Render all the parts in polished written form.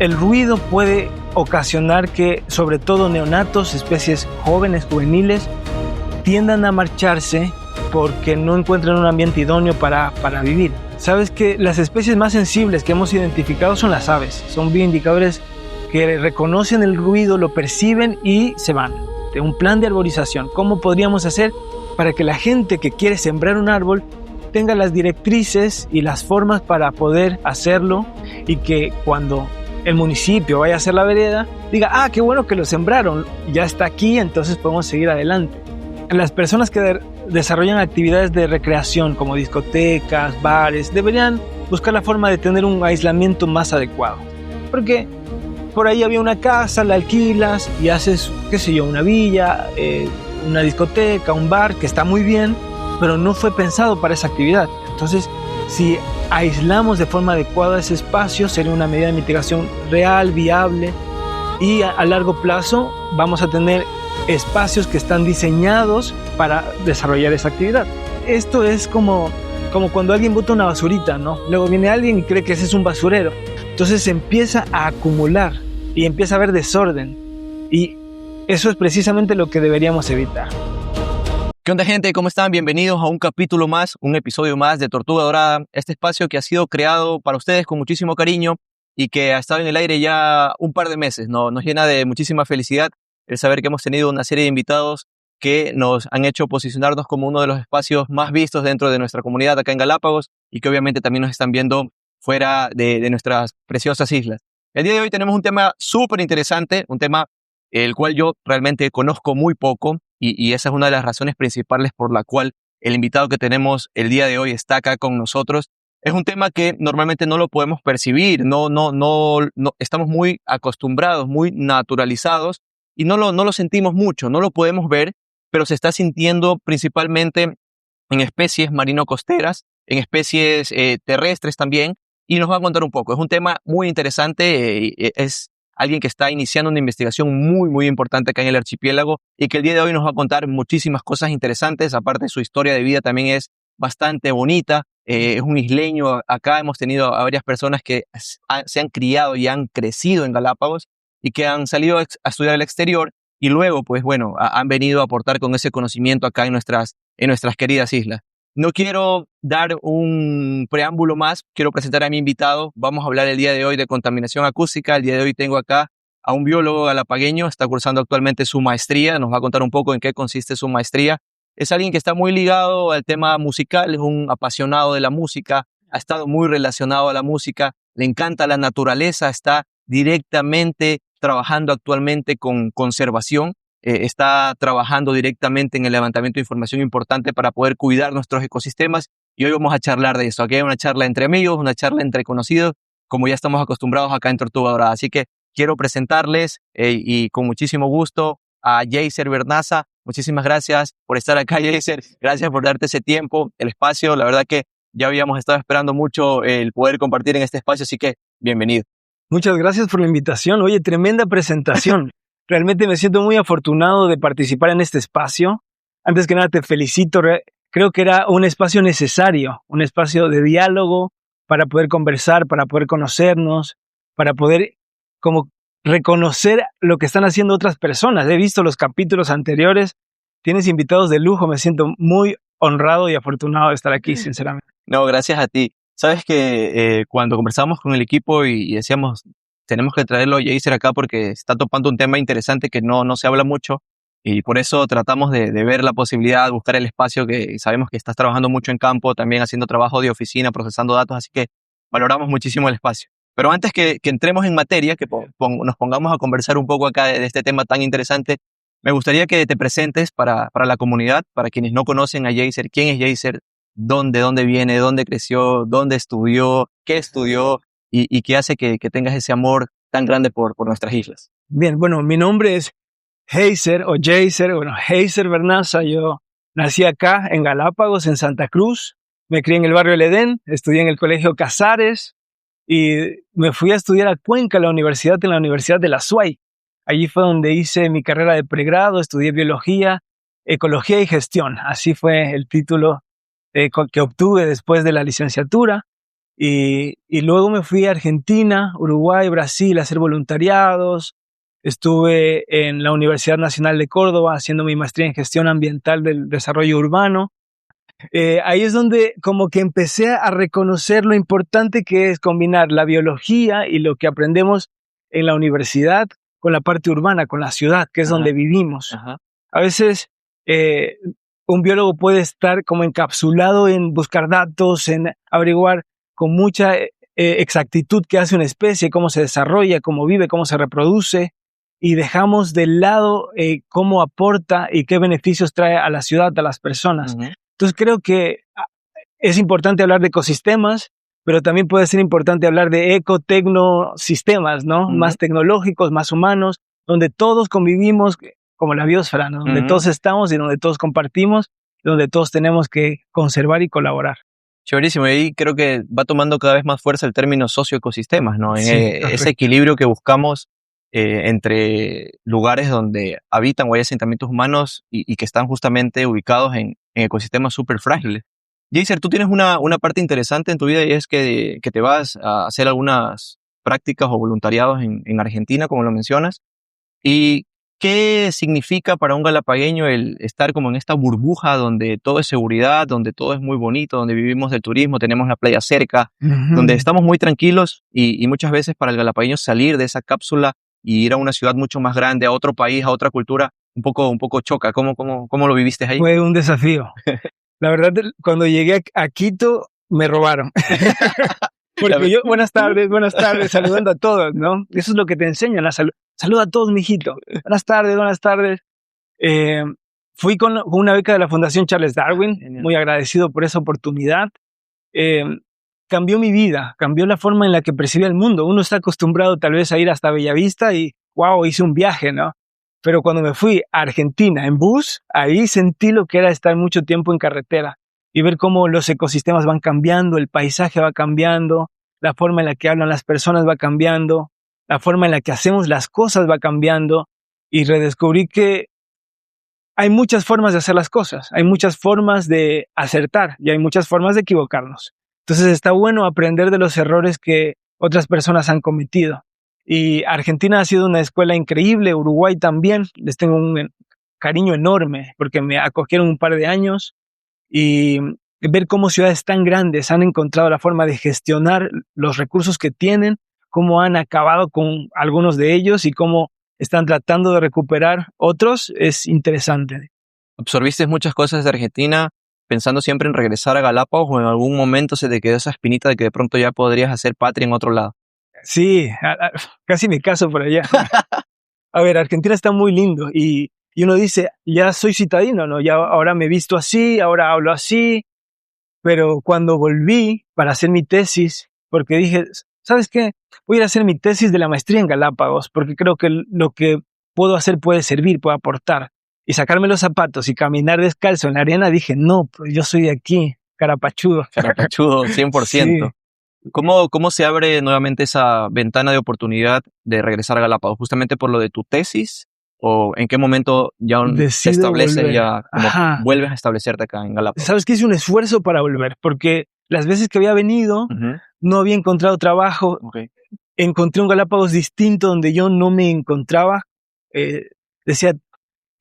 El ruido puede ocasionar que, sobre todo neonatos, especies jóvenes, juveniles, tiendan a marcharse porque no encuentran un ambiente idóneo para vivir. Sabes que las especies más sensibles que hemos identificado son las aves. Son bioindicadores que reconocen el ruido, lo perciben y se van. De un plan de arborización, ¿cómo podríamos hacer para que la gente que quiere sembrar un árbol tenga las directrices y las formas para poder hacerlo, y que cuando el municipio vaya a hacer la vereda diga, qué bueno que lo sembraron, ya está aquí, entonces podemos seguir adelante? Las personas que desarrollan actividades de recreación como discotecas, bares, deberían buscar la forma de tener un aislamiento más adecuado, porque por ahí había una casa, la alquilas y haces, una villa, una discoteca, un bar, que está muy bien, pero no fue pensado para esa actividad. Entonces, si aislamos de forma adecuada ese espacio, sería una medida de mitigación real, viable, y a largo plazo vamos a tener espacios que están diseñados para desarrollar esa actividad. Esto es como cuando alguien bota una basurita, ¿no? Luego viene alguien y cree que ese es un basurero. Entonces se empieza a acumular y empieza a haber desorden. Y eso es precisamente lo que deberíamos evitar. ¿Qué onda, gente? ¿Cómo están? Bienvenidos a un capítulo más, un episodio más de Tortuga Dorada. Este espacio que ha sido creado para ustedes con muchísimo cariño y que ha estado en el aire ya un par de meses, ¿no? Nos llena de muchísima felicidad el saber que hemos tenido una serie de invitados que nos han hecho posicionarnos como uno de los espacios más vistos dentro de nuestra comunidad acá en Galápagos, y que obviamente también nos están viendo fuera de nuestras preciosas islas. El día de hoy tenemos un tema súper interesante, un tema el cual yo realmente conozco muy poco, y esa es una de las razones principales por la cual el invitado que tenemos el día de hoy está acá con nosotros. Es un tema que normalmente no lo podemos percibir, no estamos muy acostumbrados, muy naturalizados, y no lo sentimos mucho, no lo podemos ver, pero se está sintiendo principalmente en especies marino-costeras, en especies terrestres también, y nos va a contar un poco. Es un tema muy interesante, es alguien que está iniciando una investigación muy, muy importante acá en el archipiélago, y que el día de hoy nos va a contar muchísimas cosas interesantes. Aparte, su historia de vida también es bastante bonita. Es un isleño. Acá hemos tenido a varias personas que se han criado y han crecido en Galápagos y que han salido a estudiar al exterior, y luego, pues bueno, han venido a aportar con ese conocimiento acá en nuestras queridas islas. No quiero dar un preámbulo más, quiero presentar a mi invitado. Vamos a hablar el día de hoy de contaminación acústica. El día de hoy tengo acá a un biólogo galapagueño, está cursando actualmente su maestría, nos va a contar un poco en qué consiste su maestría. Es alguien que está muy ligado al tema musical, es un apasionado de la música, ha estado muy relacionado a la música, le encanta la naturaleza, está directamente trabajando actualmente con conservación. Está trabajando directamente en el levantamiento de información importante para poder cuidar nuestros ecosistemas, y hoy vamos a charlar de eso. Aquí hay una charla entre amigos, una charla entre conocidos, como ya estamos acostumbrados acá en Tortuga Dorada. Así que quiero presentarles y con muchísimo gusto a Yeiser Vernaza. Muchísimas gracias por estar acá, Yeiser. Gracias por darte ese tiempo, el espacio. La verdad que ya habíamos estado esperando mucho el poder compartir en este espacio, así que bienvenido. Muchas gracias por la invitación. Oye, tremenda presentación. Realmente me siento muy afortunado de participar en este espacio. Antes que nada te felicito. Creo que era un espacio necesario, un espacio de diálogo para poder conversar, para poder conocernos, para poder como reconocer lo que están haciendo otras personas. He visto los capítulos anteriores, tienes invitados de lujo, me siento muy honrado y afortunado de estar aquí, sinceramente. No, gracias a ti. Sabes que cuando conversamos con el equipo y decíamos, tenemos que traerlo a Yeiser acá porque está topando un tema interesante que no se habla mucho, y por eso tratamos de ver la posibilidad, de buscar el espacio, que sabemos que estás trabajando mucho en campo, también haciendo trabajo de oficina, procesando datos, así que valoramos muchísimo el espacio. Pero antes que entremos en materia, que nos pongamos a conversar un poco acá de este tema tan interesante, me gustaría que te presentes para la comunidad, para quienes no conocen a Yeiser. ¿Quién es Yeiser? ¿Dónde viene? ¿Dónde creció? ¿Dónde estudió? ¿Qué estudió? Y qué hace que tengas ese amor tan grande por nuestras islas. Bien, bueno, mi nombre es Yeiser Vernaza. Yo nací acá en Galápagos, en Santa Cruz. Me crié en el barrio El Edén, estudié en el colegio Casares y me fui a estudiar a Cuenca, en la Universidad de la SUAY. Allí fue donde hice mi carrera de pregrado, estudié biología, ecología y gestión. Así fue el título que obtuve después de la licenciatura. Y luego me fui a Argentina, Uruguay, Brasil a hacer voluntariados. Estuve en la Universidad Nacional de Córdoba haciendo mi maestría en gestión ambiental del desarrollo urbano. Ahí es donde como que empecé a reconocer lo importante que es combinar la biología y lo que aprendemos en la universidad con la parte urbana, con la ciudad, que es donde vivimos. Ajá. A veces un biólogo puede estar como encapsulado en buscar datos, en averiguar con mucha exactitud qué hace una especie, cómo se desarrolla, cómo vive, cómo se reproduce, y dejamos de lado cómo aporta y qué beneficios trae a la ciudad, a las personas. Ujú. Entonces creo que es importante hablar de ecosistemas, pero también puede ser importante hablar de ecotecnosistemas, ¿no? Más tecnológicos, más humanos, donde todos convivimos como la biosfera, ¿no? Donde todos estamos y donde todos compartimos, donde todos tenemos que conservar y colaborar. Chéverísimo, y ahí creo que va tomando cada vez más fuerza el término socioecosistemas, ¿no? Sí, Ese equilibrio que buscamos entre lugares donde habitan o hay asentamientos humanos y que están justamente ubicados en ecosistemas súper frágiles. Jaser, tú tienes una parte interesante en tu vida y es que te vas a hacer algunas prácticas o voluntariados en Argentina, como lo mencionas. ¿Y qué significa para un galapagueño el estar como en esta burbuja donde todo es seguridad, donde todo es muy bonito, donde vivimos del turismo, tenemos la playa cerca, donde estamos muy tranquilos y muchas veces para el galapagueño salir de esa cápsula y ir a una ciudad mucho más grande, a otro país, a otra cultura, un poco choca? ¿Cómo lo viviste ahí? Fue un desafío. La verdad, cuando llegué a Quito, me robaron. Porque yo, buenas tardes, saludando a todos, ¿no? Eso es lo que te enseñan, saluda a todos, mijito. Buenas tardes. Fui con una beca de la Fundación Charles Darwin, muy agradecido por esa oportunidad. Cambió mi vida, cambió la forma en la que percibía el mundo. Uno está acostumbrado tal vez a ir hasta Bellavista y, wow, hice un viaje, ¿no? Pero cuando me fui a Argentina en bus, ahí sentí lo que era estar mucho tiempo en carretera y ver cómo los ecosistemas van cambiando, el paisaje va cambiando, la forma en la que hablan las personas va cambiando, la forma en la que hacemos las cosas va cambiando, y redescubrí que hay muchas formas de hacer las cosas, hay muchas formas de acertar y hay muchas formas de equivocarnos. Entonces está bueno aprender de los errores que otras personas han cometido. Y Argentina ha sido una escuela increíble, Uruguay también, les tengo un cariño enorme porque me acogieron un par de años, y ver cómo ciudades tan grandes han encontrado la forma de gestionar los recursos que tienen, cómo han acabado con algunos de ellos y cómo están tratando de recuperar otros, es interesante. ¿Absorbiste muchas cosas de Argentina pensando siempre en regresar a Galápagos o en algún momento se te quedó esa espinita de que de pronto ya podrías hacer patria en otro lado? Sí, casi me caso por allá. A ver, Argentina está muy lindo y uno dice, ya soy citadino, ¿no? Ya ahora me he visto así, ahora hablo así. Pero cuando volví para hacer mi tesis, porque dije, ¿sabes qué? Voy a ir a hacer mi tesis de la maestría en Galápagos, porque creo que lo que puedo hacer puede servir, puede aportar. Y sacarme los zapatos y caminar descalzo en la arena, dije, no, pues yo soy de aquí, carapachudo. Carapachudo, 100%. Sí. ¿Cómo se abre nuevamente esa ventana de oportunidad de regresar a Galápagos? ¿Justamente por lo de tu tesis? ¿O en qué momento ya te estableces, volver. ya como vuelves a establecerte acá en Galápagos? ¿Sabes qué? Hice un esfuerzo para volver, porque las veces que había venido, no había encontrado trabajo. Okay. Encontré un Galápagos distinto donde yo no me encontraba. Decía,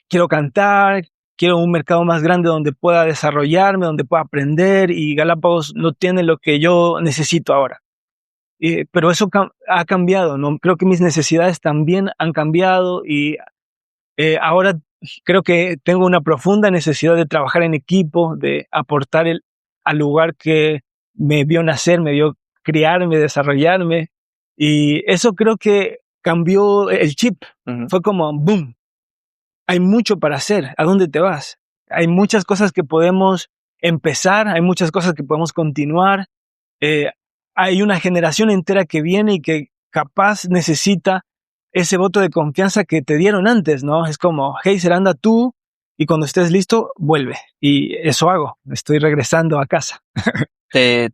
quiero cantar, quiero un mercado más grande donde pueda desarrollarme, donde pueda aprender, y Galápagos no tiene lo que yo necesito ahora. Pero eso ha cambiado, ¿no? Creo que mis necesidades también han cambiado y ahora creo que tengo una profunda necesidad de trabajar en equipo, de aportar al lugar que me vio nacer, me vio criarme, desarrollarme, y eso creo que cambió el chip. Fue como boom. Hay mucho para hacer. ¿A dónde te vas? Hay muchas cosas que podemos empezar, hay muchas cosas que podemos continuar. Hay una generación entera que viene y que capaz necesita ese voto de confianza que te dieron antes, ¿no? Es como, Jaser, anda tú y cuando estés listo, vuelve. Y eso hago. Estoy regresando a casa. Te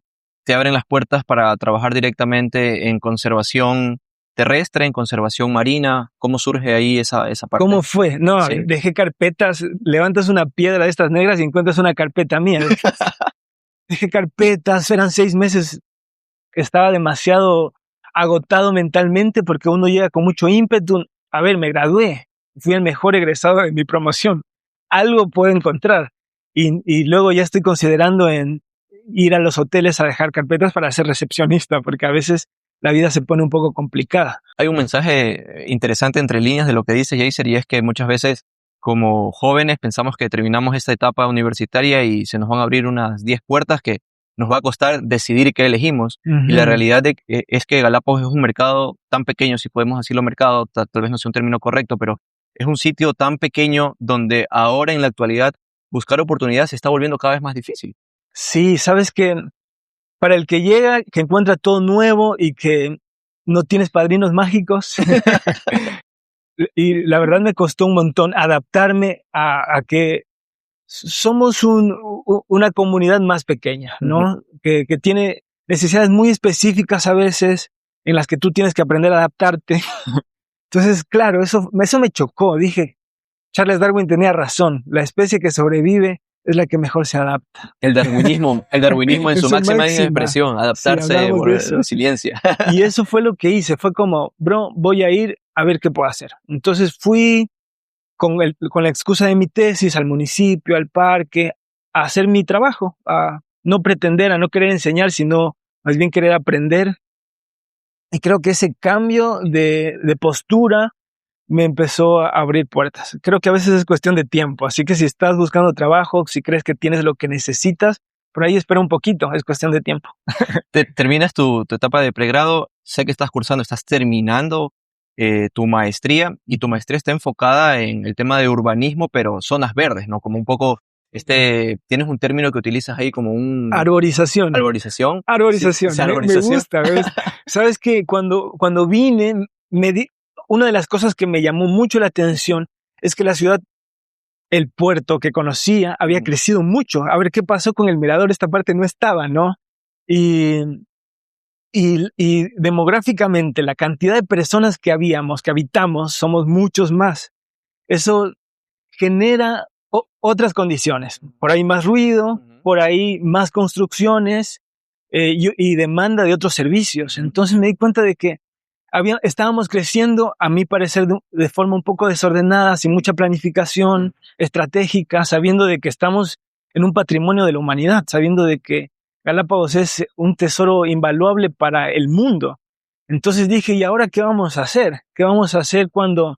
abren las puertas para trabajar directamente en conservación terrestre, en conservación marina. ¿Cómo surge ahí esa parte? ¿Cómo fue? No, sí. Dejé carpetas, levantas una piedra de estas negras y encuentras una carpeta mía. Dejé carpetas, eran 6 meses estaba demasiado agotado mentalmente porque uno llega con mucho ímpetu. A ver, me gradué, fui el mejor egresado de mi promoción. Algo puedo encontrar. Y luego ya estoy considerando en ir a los hoteles a dejar carpetas para ser recepcionista, porque a veces la vida se pone un poco complicada. Hay un mensaje interesante entre líneas de lo que dice Jaser, y es que muchas veces como jóvenes pensamos que terminamos esta etapa universitaria y se nos van a abrir unas 10 puertas que nos va a costar decidir qué elegimos. Y la realidad es que Galápagos es un mercado tan pequeño, si podemos decirlo mercado, tal vez no sea un término correcto, pero es un sitio tan pequeño donde ahora en la actualidad buscar oportunidades se está volviendo cada vez más difícil. Sí, sabes que para el que llega, que encuentra todo nuevo y que no tienes padrinos mágicos, y la verdad me costó un montón adaptarme a que somos una comunidad más pequeña, ¿no? Que tiene necesidades muy específicas a veces en las que tú tienes que aprender a adaptarte. Entonces, claro, eso me chocó. Dije, Charles Darwin tenía razón. La especie que sobrevive es la que mejor se adapta. El darwinismo en su máxima expresión, adaptarse, sí, resiliencia. Y eso fue lo que hice. Fue como, bro, voy a ir a ver qué puedo hacer. Entonces fui con la excusa de mi tesis al municipio, al parque, a hacer mi trabajo, a no pretender, a no querer enseñar, sino más bien querer aprender. Y creo que ese cambio de postura me empezó a abrir puertas. Creo que a veces es cuestión de tiempo, así que si estás buscando trabajo, si crees que tienes lo que necesitas, por ahí espera un poquito, es cuestión de tiempo. Terminas tu etapa de pregrado, sé que estás terminando tu maestría, y tu maestría está enfocada en el tema de urbanismo, pero zonas verdes, ¿no? Como un poco, tienes un término que utilizas ahí como un... Arborización. Arborización. Arborización. Sí, Me gusta, ¿ves? Sabes que cuando vine, una de las cosas que me llamó mucho la atención es que la ciudad, el puerto que conocía, había crecido mucho. A ver qué pasó con el mirador, esta parte no estaba, ¿no? Y demográficamente, la cantidad de personas que habitamos, somos muchos más. Eso genera otras condiciones. Por ahí más ruido, por ahí más construcciones y demanda de otros servicios. Entonces me di cuenta de que estábamos creciendo, a mi parecer, de forma un poco desordenada, sin mucha planificación estratégica, sabiendo de que estamos en un patrimonio de la humanidad, sabiendo de que Galápagos es un tesoro invaluable para el mundo. Entonces dije, ¿y ahora qué vamos a hacer? ¿Qué vamos a hacer cuando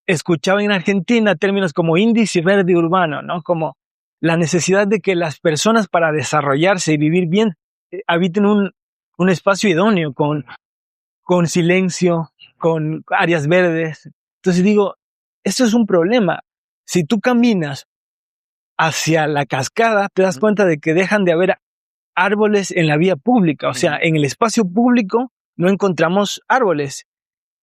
escuchaba en Argentina términos como índice verde urbano, ¿no? Como la necesidad de que las personas, para desarrollarse y vivir bien, habiten un espacio idóneo con silencio, con áreas verdes? Entonces digo, esto es un problema. Si tú caminas hacia la cascada, te das cuenta de que dejan de haber árboles en la vía pública. O sea, en el espacio público no encontramos árboles.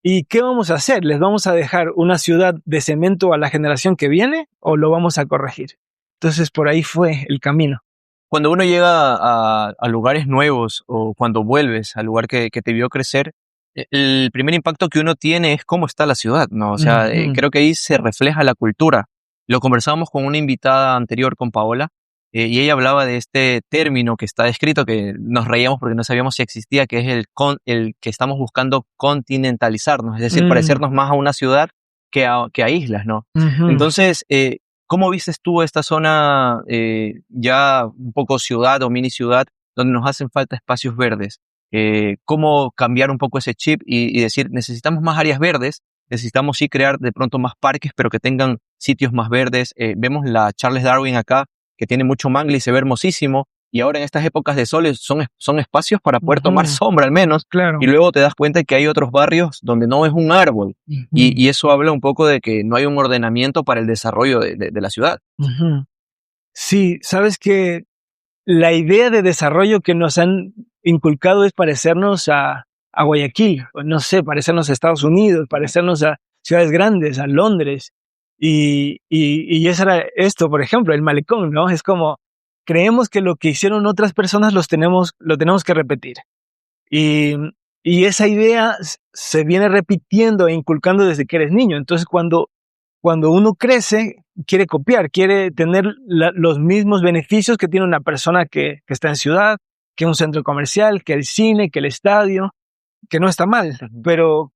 ¿Y qué vamos a hacer? ¿Les vamos a dejar una ciudad de cemento a la generación que viene o lo vamos a corregir? Entonces por ahí fue el camino. Cuando uno llega a lugares nuevos, o cuando vuelves al lugar que te vio crecer, el primer impacto que uno tiene es cómo está la ciudad, ¿no? O sea, creo que ahí se refleja la cultura. Lo conversábamos con una invitada anterior, con Paola, y ella hablaba de este término que está escrito, que nos reíamos porque no sabíamos si existía, que es el que estamos buscando continentalizarnos, es decir, parecernos más a una ciudad que a islas, ¿no? Entonces, ¿cómo vistes tú esta zona ya un poco ciudad o mini ciudad, donde nos hacen falta espacios verdes? ¿Cómo cambiar un poco ese chip y decir, necesitamos más áreas verdes, necesitamos sí crear de pronto más parques, pero que tengan sitios más verdes? Vemos la Charles Darwin acá, que tiene mucho mangle y se ve hermosísimo, y ahora en estas épocas de sol son espacios para poder tomar sombra al menos, claro. Y luego te das cuenta que hay otros barrios donde no es un árbol, y eso habla un poco de que no hay un ordenamiento para el desarrollo de la ciudad. Sí, sabes que la idea de desarrollo que nos han inculcado es parecernos a Guayaquil, no sé, parecernos a Estados Unidos, parecernos a ciudades grandes, a Londres. Y eso era esto, por ejemplo, el malecón, ¿no? Es como, creemos que lo que hicieron otras personas lo tenemos que repetir. Y esa idea se viene repitiendo e inculcando desde que eres niño. Entonces, cuando uno crece, quiere copiar, quiere tener los mismos beneficios que tiene una persona que está en ciudad, que un centro comercial, que el cine, que el estadio, que no está mal, pero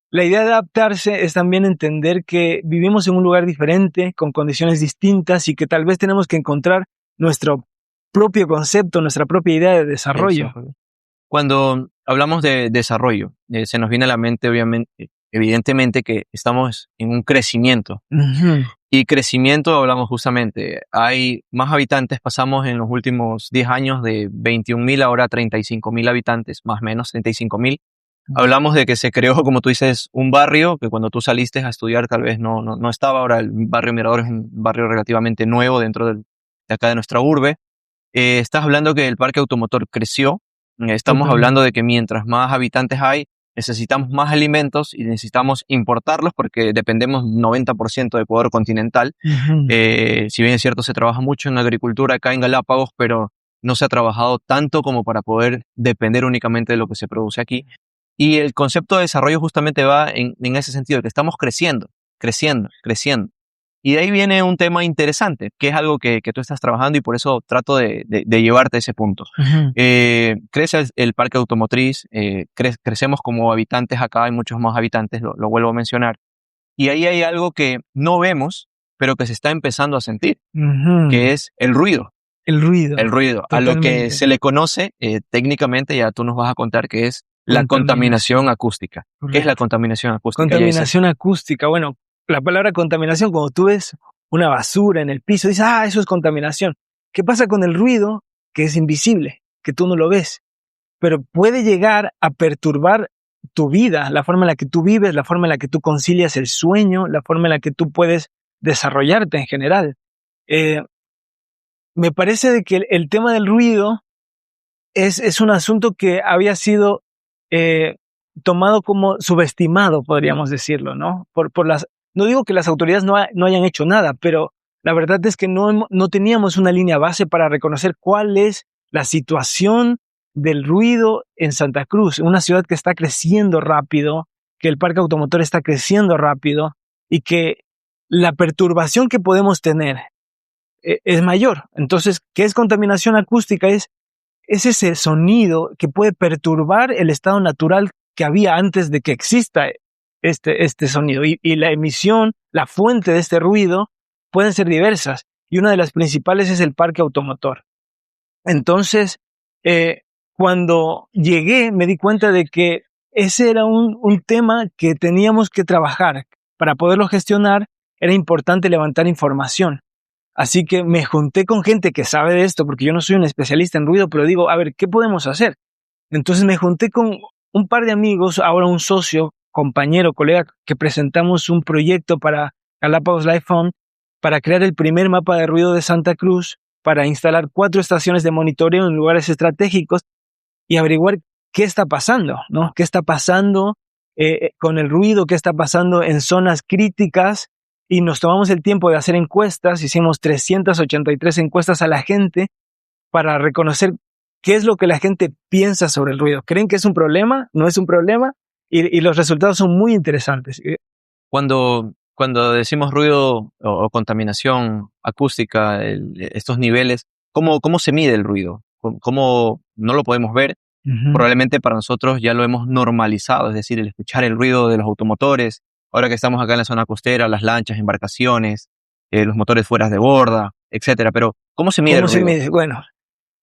la idea de adaptarse es también entender que vivimos en un lugar diferente, con condiciones distintas y que tal vez tenemos que encontrar nuestro propio concepto, nuestra propia idea de desarrollo. Cuando hablamos de desarrollo, se nos viene a la mente, obviamente, evidentemente, que estamos en un crecimiento. Uh-huh. Y crecimiento hablamos justamente, hay más habitantes, pasamos en los últimos 10 años de 21,000 ahora a 35,000 habitantes, más o menos 35,000. Hablamos de que se creó, como tú dices, un barrio que cuando tú saliste a estudiar tal vez no estaba. Ahora el barrio Mirador es un barrio relativamente nuevo dentro de acá de nuestra urbe. Estás hablando que el parque automotor creció. Estamos hablando de que mientras más habitantes hay, necesitamos más alimentos y necesitamos importarlos porque dependemos 90% de Ecuador continental. Uh-huh. Si bien es cierto, se trabaja mucho en agricultura acá en Galápagos, pero no se ha trabajado tanto como para poder depender únicamente de lo que se produce aquí. Y el concepto de desarrollo justamente va en ese sentido, que estamos creciendo. Y de ahí viene un tema interesante, que es algo que tú estás trabajando y por eso trato de llevarte a ese punto. Uh-huh. Crece el parque automotriz, crecemos como habitantes acá, hay muchos más habitantes, lo vuelvo a mencionar. Y ahí hay algo que no vemos, pero que se está empezando a sentir, Uh-huh. que es el ruido. El ruido. A lo que se le conoce técnicamente, ya tú nos vas a contar, que es la contaminación acústica. Correcto. ¿Qué es la contaminación acústica? Contaminación acústica. Bueno, la palabra contaminación, cuando tú ves una basura en el piso, dices, eso es contaminación. ¿Qué pasa con el ruido? Que es invisible, que tú no lo ves, pero puede llegar a perturbar tu vida, la forma en la que tú vives, la forma en la que tú concilias el sueño, la forma en la que tú puedes desarrollarte en general. Me parece de que el tema del ruido es un asunto que había sido tomado como subestimado, podríamos decirlo, ¿no? No digo que las autoridades no hayan hecho nada, pero la verdad es que no teníamos una línea base para reconocer cuál es la situación del ruido en Santa Cruz, una ciudad que está creciendo rápido, que el parque automotor está creciendo rápido y que la perturbación que podemos tener es mayor. Entonces, ¿qué es contaminación acústica? Es ese sonido que puede perturbar el estado natural que había antes de que exista este sonido. Y la emisión, la fuente de este ruido pueden ser diversas. Y una de las principales es el parque automotor. Entonces, cuando llegué me di cuenta de que ese era un tema que teníamos que trabajar. Para poderlo gestionar era importante levantar información. Así que me junté con gente que sabe de esto, porque yo no soy un especialista en ruido, pero digo, a ver, ¿qué podemos hacer? Entonces me junté con un par de amigos, ahora un socio, compañero, colega, que presentamos un proyecto para Galápagos Live Fund para crear el primer mapa de ruido de Santa Cruz, para instalar 4 estaciones de monitoreo en lugares estratégicos y averiguar qué está pasando, ¿no? ¿Qué está pasando con el ruido? ¿Qué está pasando en zonas críticas? Y nos tomamos el tiempo de hacer encuestas, hicimos 383 encuestas a la gente para reconocer qué es lo que la gente piensa sobre el ruido. ¿Creen que es un problema? ¿No es un problema? Y los resultados son muy interesantes. Cuando decimos ruido o contaminación acústica, estos niveles, ¿cómo se mide el ruido? ¿Cómo no lo podemos ver? Uh-huh. Probablemente para nosotros ya lo hemos normalizado, es decir, el escuchar el ruido de los automotores. Ahora que estamos acá en la zona costera, las lanchas, embarcaciones, los motores fuera de borda, etcétera. Pero, ¿cómo se mide el ruido? ¿Cómo se mide? Bueno,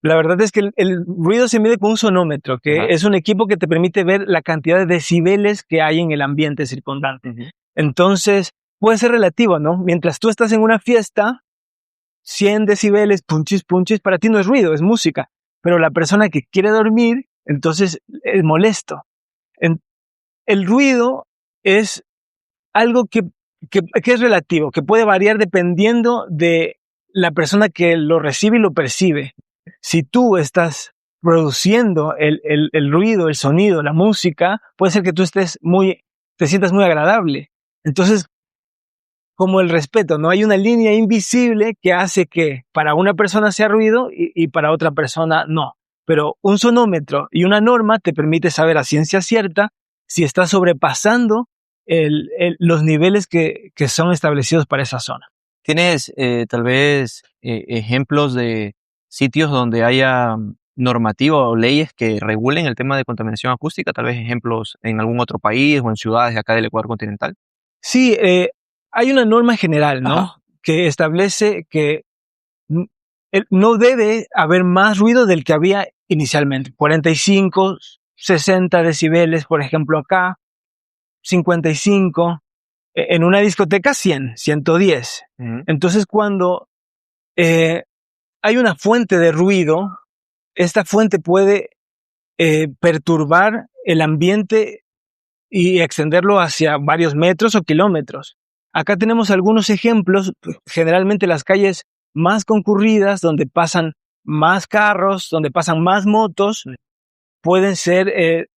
la verdad es que el ruido se mide con un sonómetro, que es un equipo que te permite ver la cantidad de decibeles que hay en el ambiente circundante. Uh-huh. Entonces, puede ser relativo, ¿no? Mientras tú estás en una fiesta, 100 decibeles, punchis, para ti no es ruido, es música. Pero la persona que quiere dormir, entonces es molesto. El ruido es algo que es relativo, que puede variar dependiendo de la persona que lo recibe y lo percibe. Si tú estás produciendo el ruido, el sonido, la música, puede ser que tú te sientas muy agradable. Entonces, como el respeto, no hay una línea invisible que hace que para una persona sea ruido y para otra persona no. Pero un sonómetro y una norma te permite saber a ciencia cierta si estás sobrepasando los niveles que son establecidos para esa zona. ¿Tienes tal vez ejemplos de sitios donde haya normativa o leyes que regulen el tema de contaminación acústica? Tal vez ejemplos en algún otro país o en ciudades de acá del Ecuador continental. Sí, hay una norma general, ¿no? Ajá. Que establece que no debe haber más ruido del que había inicialmente. 45, 60 decibeles, por ejemplo, acá, 55, en una discoteca 100, 110. Uh-huh. Entonces, cuando hay una fuente de ruido, esta fuente puede perturbar el ambiente y extenderlo hacia varios metros o kilómetros. Acá tenemos algunos ejemplos, generalmente las calles más concurridas, donde pasan más carros, donde pasan más motos, pueden ser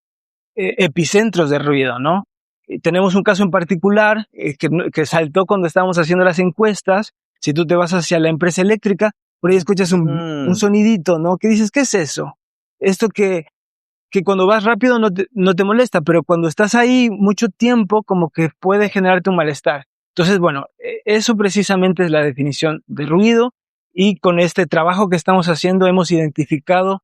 epicentros de ruido, ¿no? Y tenemos un caso en particular que saltó cuando estábamos haciendo las encuestas. Si tú te vas hacia la empresa eléctrica, por ahí escuchas un sonidito, ¿no? ¿Qué dices? ¿Qué es eso? Esto que cuando vas rápido no te molesta, pero cuando estás ahí mucho tiempo, como que puede generarte un malestar. Entonces, bueno, eso precisamente es la definición de ruido, y con este trabajo que estamos haciendo hemos identificado,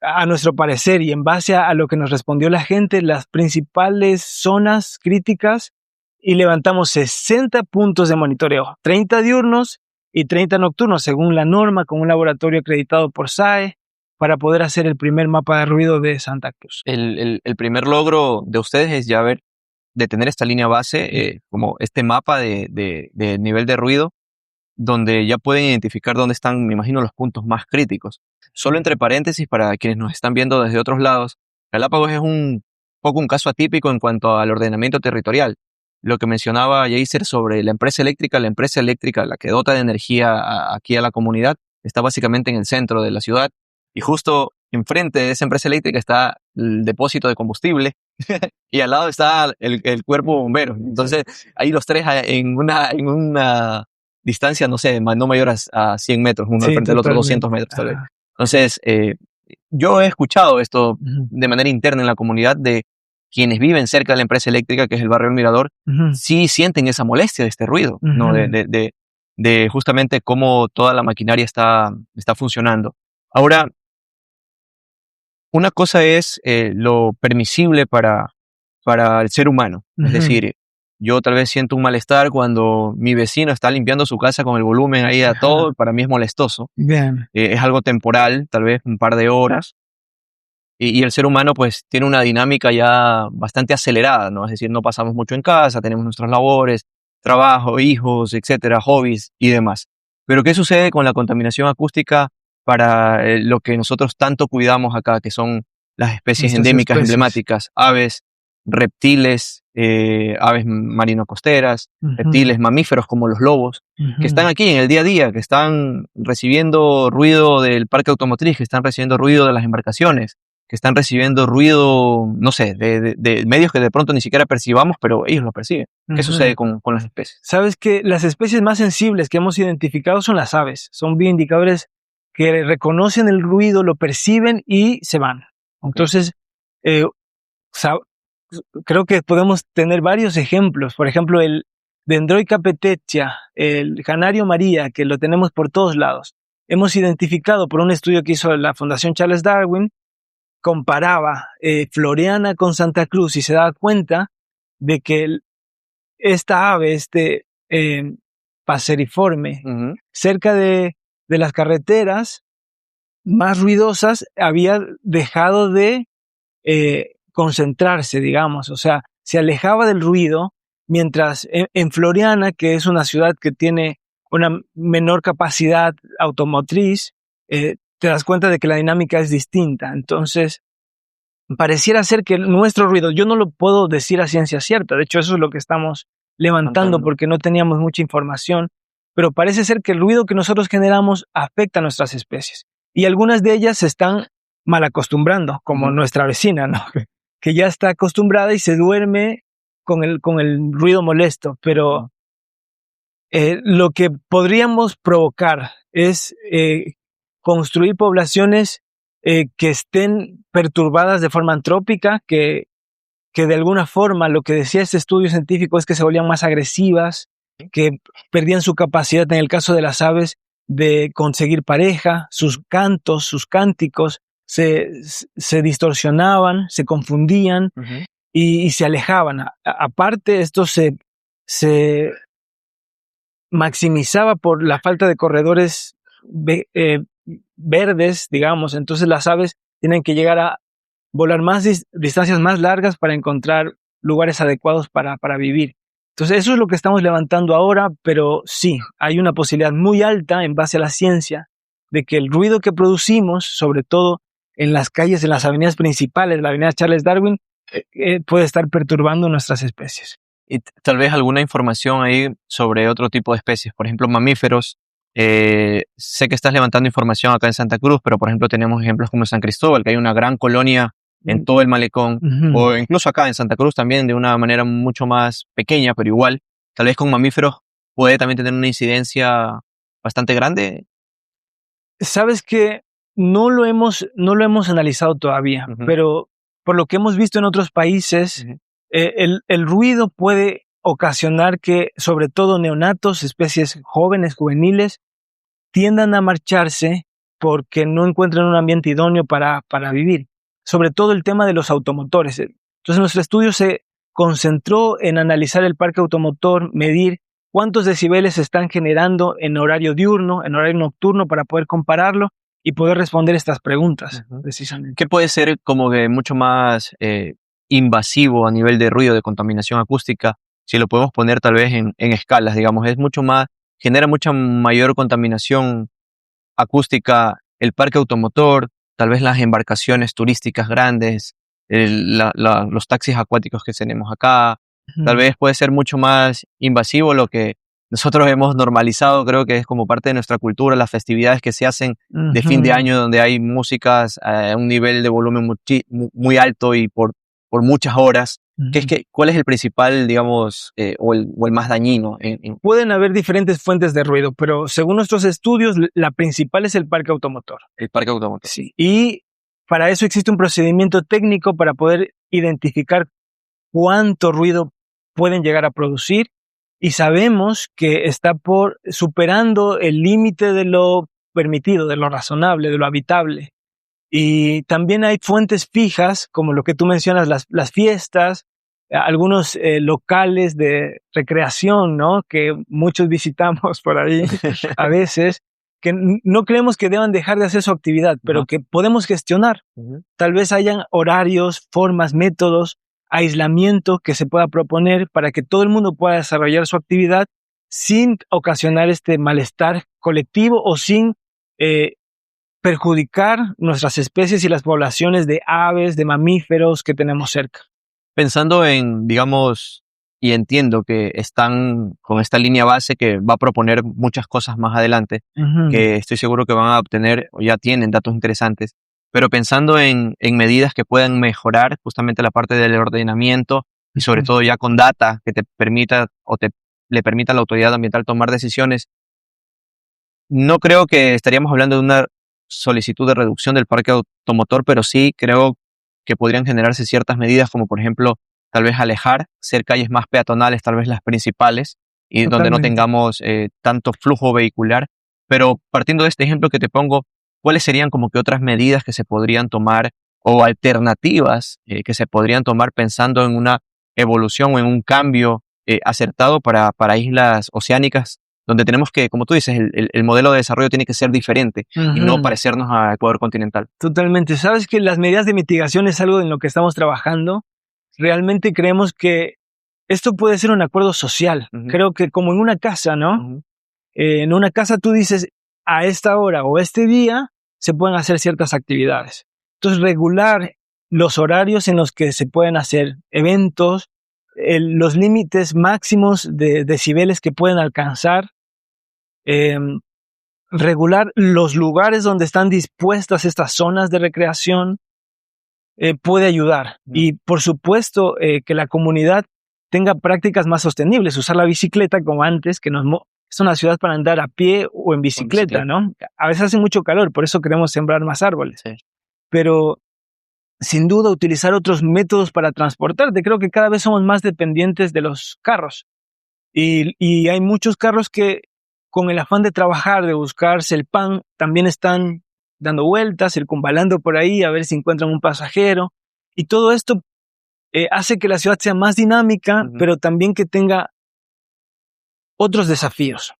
a nuestro parecer y en base a lo que nos respondió la gente, las principales zonas críticas, y levantamos 60 puntos de monitoreo, 30 diurnos y 30 nocturnos, según la norma, con un laboratorio acreditado por SAE, para poder hacer el primer mapa de ruido de Santa Cruz. El primer logro de ustedes es ya de tener esta línea base, como este mapa de nivel de ruido, donde ya pueden identificar dónde están, me imagino, los puntos más críticos. Solo entre paréntesis, para quienes nos están viendo desde otros lados, Galápagos es un poco un caso atípico en cuanto al ordenamiento territorial. Lo que mencionaba Yaiser sobre la empresa eléctrica, la que dota de energía aquí a la comunidad, está básicamente en el centro de la ciudad, y justo enfrente de esa empresa eléctrica está el depósito de combustible y al lado está el cuerpo bombero. Entonces, ahí los tres en una distancia, no sé, no mayor a 100 metros, uno al frente del otro, 200 metros tal vez. Entonces, yo he escuchado esto de manera interna en la comunidad de quienes viven cerca de la empresa eléctrica, que es el barrio El Mirador, sí sienten esa molestia de este ruido, ¿no? De justamente cómo toda la maquinaria está funcionando. Ahora, una cosa es lo permisible para el ser humano. Es decir, yo tal vez siento un malestar cuando mi vecino está limpiando su casa con el volumen ahí a todo, para mí es molestoso. Bien. Es algo temporal, tal vez un par de horas. Y el ser humano pues tiene una dinámica ya bastante acelerada, ¿no? Es decir, no pasamos mucho en casa, tenemos nuestras labores, trabajo, hijos, etcétera, hobbies y demás. Pero ¿qué sucede con la contaminación acústica para lo que nosotros tanto cuidamos acá, que son las especies endémicas emblemáticas, aves, reptiles, aves marino-costeras, reptiles, mamíferos como los lobos, que están aquí en el día a día, que están recibiendo ruido del parque automotriz, que están recibiendo ruido de las embarcaciones, que están recibiendo ruido, no sé, de medios que de pronto ni siquiera percibamos, pero ellos lo perciben? ¿Qué sucede con las especies? Sabes que las especies más sensibles que hemos identificado son las aves. Son bioindicadores que reconocen el ruido, lo perciben y se van. Entonces, creo que podemos tener varios ejemplos. Por ejemplo, el Dendroica petechia, el Canario María, que lo tenemos por todos lados. Hemos identificado por un estudio que hizo la Fundación Charles Darwin, comparaba Floriana con Santa Cruz y se daba cuenta de que esta ave, paseriforme, cerca de las carreteras más ruidosas, había dejado de concentrarse, digamos, o sea, se alejaba del ruido, mientras en Floriana, que es una ciudad que tiene una menor capacidad automotriz, te das cuenta de que la dinámica es distinta. Entonces, pareciera ser que nuestro ruido, yo no lo puedo decir a ciencia cierta, de hecho eso es lo que estamos levantando porque no teníamos mucha información, pero parece ser que el ruido que nosotros generamos afecta a nuestras especies, y algunas de ellas se están mal acostumbrando, como nuestra vecina, ¿no? Que ya está acostumbrada y se duerme con el ruido molesto, pero lo que podríamos provocar es construir poblaciones que estén perturbadas de forma antrópica, que de alguna forma, lo que decía este estudio científico es que se volvían más agresivas, que perdían su capacidad, en el caso de las aves, de conseguir pareja, sus cantos, sus cánticos se distorsionaban, se confundían y se alejaban. Aparte, esto se maximizaba por la falta de corredores verdes, digamos. Entonces las aves tienen que llegar a volar más distancias más largas para encontrar lugares adecuados para vivir. Entonces eso es lo que estamos levantando ahora, pero sí, hay una posibilidad muy alta en base a la ciencia de que el ruido que producimos, sobre todo en las calles, en las avenidas principales, la avenida Charles Darwin, puede estar perturbando nuestras especies. Y tal vez alguna información ahí sobre otro tipo de especies, por ejemplo, mamíferos. Sé que estás levantando información acá en Santa Cruz, pero por ejemplo tenemos ejemplos como San Cristóbal, que hay una gran colonia en todo el malecón, o incluso acá en Santa Cruz también de una manera mucho más pequeña, pero igual, tal vez con mamíferos puede también tener una incidencia bastante grande. Sabes que no lo hemos analizado todavía, pero por lo que hemos visto en otros países, el ruido puede ocasionar que, sobre todo neonatos, especies jóvenes, juveniles, tiendan a marcharse porque no encuentran un ambiente idóneo para vivir. Sobre todo el tema de los automotores. Entonces nuestro estudio se concentró en analizar el parque automotor, medir cuántos decibeles se están generando en horario diurno, en horario nocturno, para poder compararlo y poder responder estas preguntas, precisamente. ¿Qué puede ser como que mucho más invasivo a nivel de ruido, de contaminación acústica, si lo podemos poner tal vez en escalas, digamos? Es mucho más, genera mucha mayor contaminación acústica el parque automotor, tal vez las embarcaciones turísticas grandes, los taxis acuáticos que tenemos acá. Tal vez puede ser mucho más invasivo lo que nosotros hemos normalizado, creo que es como parte de nuestra cultura, las festividades que se hacen de fin de año, donde hay músicas a un nivel de volumen muy alto y por muchas horas. ¿Cuál es el principal, digamos, o el más dañino? Pueden haber diferentes fuentes de ruido, pero según nuestros estudios, la principal es el parque automotor. El parque automotor. Sí. Y para eso existe un procedimiento técnico para poder identificar cuánto ruido pueden llegar a producir, y sabemos que está superando el límite de lo permitido, de lo razonable, de lo habitable. Y también hay fuentes fijas, como lo que tú mencionas, las fiestas, algunos locales de recreación, ¿no?, que muchos visitamos por ahí a veces, que no creemos que deban dejar de hacer su actividad, pero que podemos gestionar. Tal vez hayan horarios, formas, métodos, aislamiento que se pueda proponer para que todo el mundo pueda desarrollar su actividad sin ocasionar este malestar colectivo o sin perjudicar nuestras especies y las poblaciones de aves, de mamíferos que tenemos cerca. Pensando en, digamos, y entiendo que están con esta línea base que va a proponer muchas cosas más adelante, que estoy seguro que van a obtener o ya tienen datos interesantes, pero pensando en medidas que puedan mejorar justamente la parte del ordenamiento y sobre todo ya con data que te permita o le permita a la autoridad ambiental tomar decisiones, no creo que estaríamos hablando de una solicitud de reducción del parque automotor, pero sí creo que podrían generarse ciertas medidas como por ejemplo tal vez ser calles más peatonales, tal vez las principales, y donde no tengamos tanto flujo vehicular. Pero partiendo de este ejemplo que te pongo, ¿cuáles serían como que otras medidas que se podrían tomar o alternativas que se podrían tomar pensando en una evolución o en un cambio acertado para islas oceánicas, donde tenemos que, como tú dices, el modelo de desarrollo tiene que ser diferente y no parecernos a Ecuador continental? Totalmente. Sabes que las medidas de mitigación es algo en lo que estamos trabajando. Realmente creemos que esto puede ser un acuerdo social. Creo que como en una casa, ¿no? En una casa tú dices, a esta hora o este día se pueden hacer ciertas actividades. Entonces, regular los horarios en los que se pueden hacer eventos, los límites máximos de decibeles que pueden alcanzar, regular los lugares donde están dispuestas estas zonas de recreación, puede ayudar. Y por supuesto que la comunidad tenga prácticas más sostenibles, usar la bicicleta como antes, que es una ciudad para andar a pie o en bicicleta, ¿no? A veces hace mucho calor, por eso queremos sembrar más árboles. Sí. Pero sin duda utilizar otros métodos para transportarte. Creo que cada vez somos más dependientes de los carros. Y hay muchos carros que con el afán de trabajar, de buscarse el pan, también están dando vueltas, circunvalando por ahí a ver si encuentran un pasajero. Y todo esto hace que la ciudad sea más dinámica, pero también que tenga otros desafíos.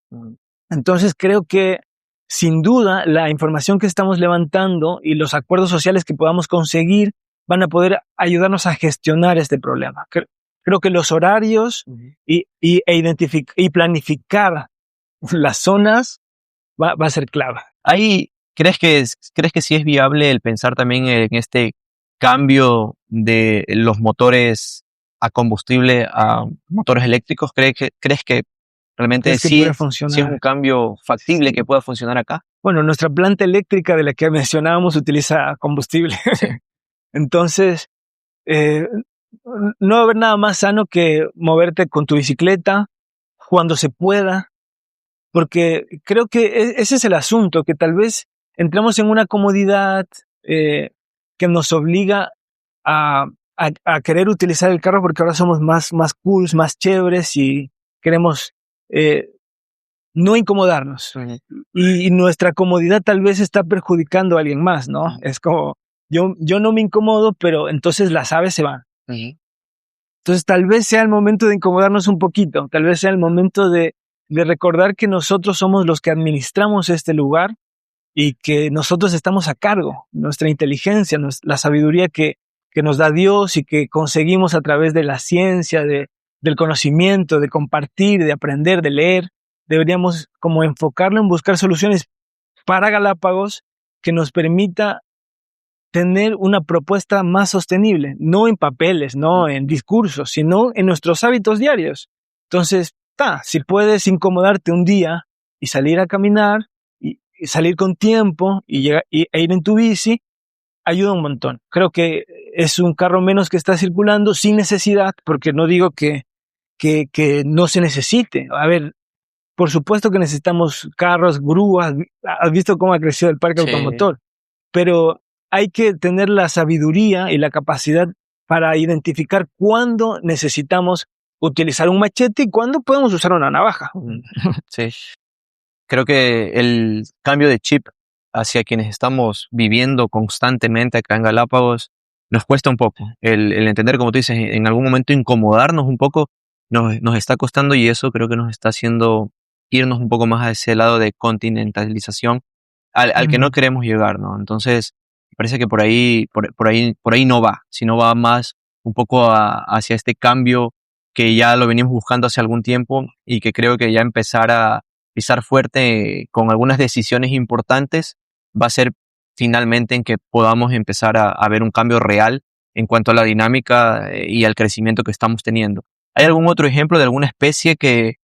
Entonces creo que sin duda la información que estamos levantando y los acuerdos sociales que podamos conseguir van a poder ayudarnos a gestionar este problema. Creo que los horarios y planificar las zonas va a ser clave. Ahí, ¿crees que sí es viable el pensar también en este cambio de los motores a combustible a motores eléctricos? ¿Crees que realmente sí es un cambio factible que pueda funcionar acá? Bueno, nuestra planta eléctrica de la que mencionábamos utiliza combustible. Sí. Entonces, no va a haber nada más sano que moverte con tu bicicleta cuando se pueda, porque creo que ese es el asunto, que tal vez entramos en una comodidad que nos obliga a querer utilizar el carro porque ahora somos más cool, más chéveres y queremos no incomodarnos. Y nuestra comodidad tal vez está perjudicando a alguien más, ¿no? Es como, yo no me incomodo, pero entonces las aves se van. Entonces tal vez sea el momento de incomodarnos un poquito, tal vez sea el momento de recordar que nosotros somos los que administramos este lugar y que nosotros estamos a cargo, nuestra inteligencia, la sabiduría que nos da Dios y que conseguimos a través de la ciencia, del conocimiento, de compartir, de aprender, de leer. Deberíamos como enfocarlo en buscar soluciones para Galápagos que nos permita tener una propuesta más sostenible, no en papeles, no en discursos, sino en nuestros hábitos diarios. Entonces, si puedes incomodarte un día y salir a caminar y salir con tiempo e ir en tu bici, ayuda un montón. Creo que es un carro menos que está circulando sin necesidad, porque no digo que no se necesite. A ver, por supuesto que necesitamos carros, grúas. Has visto cómo ha crecido el parque automotor, pero hay que tener la sabiduría y la capacidad para identificar cuándo necesitamos utilizar un machete y cuándo podemos usar una navaja. Sí. Creo que el cambio de chip hacia quienes estamos viviendo constantemente acá en Galápagos nos cuesta un poco. El entender, como tú dices, en algún momento incomodarnos un poco nos está costando, y eso creo que nos está haciendo irnos un poco más a ese lado de continentalización al que no queremos llegar, ¿no? Entonces, parece que por ahí no va, sino va más un poco hacia este cambio que ya lo venimos buscando hace algún tiempo, y que creo que ya empezar a pisar fuerte con algunas decisiones importantes va a ser finalmente en que podamos empezar a ver un cambio real en cuanto a la dinámica y al crecimiento que estamos teniendo. ¿Hay algún otro ejemplo de alguna especie que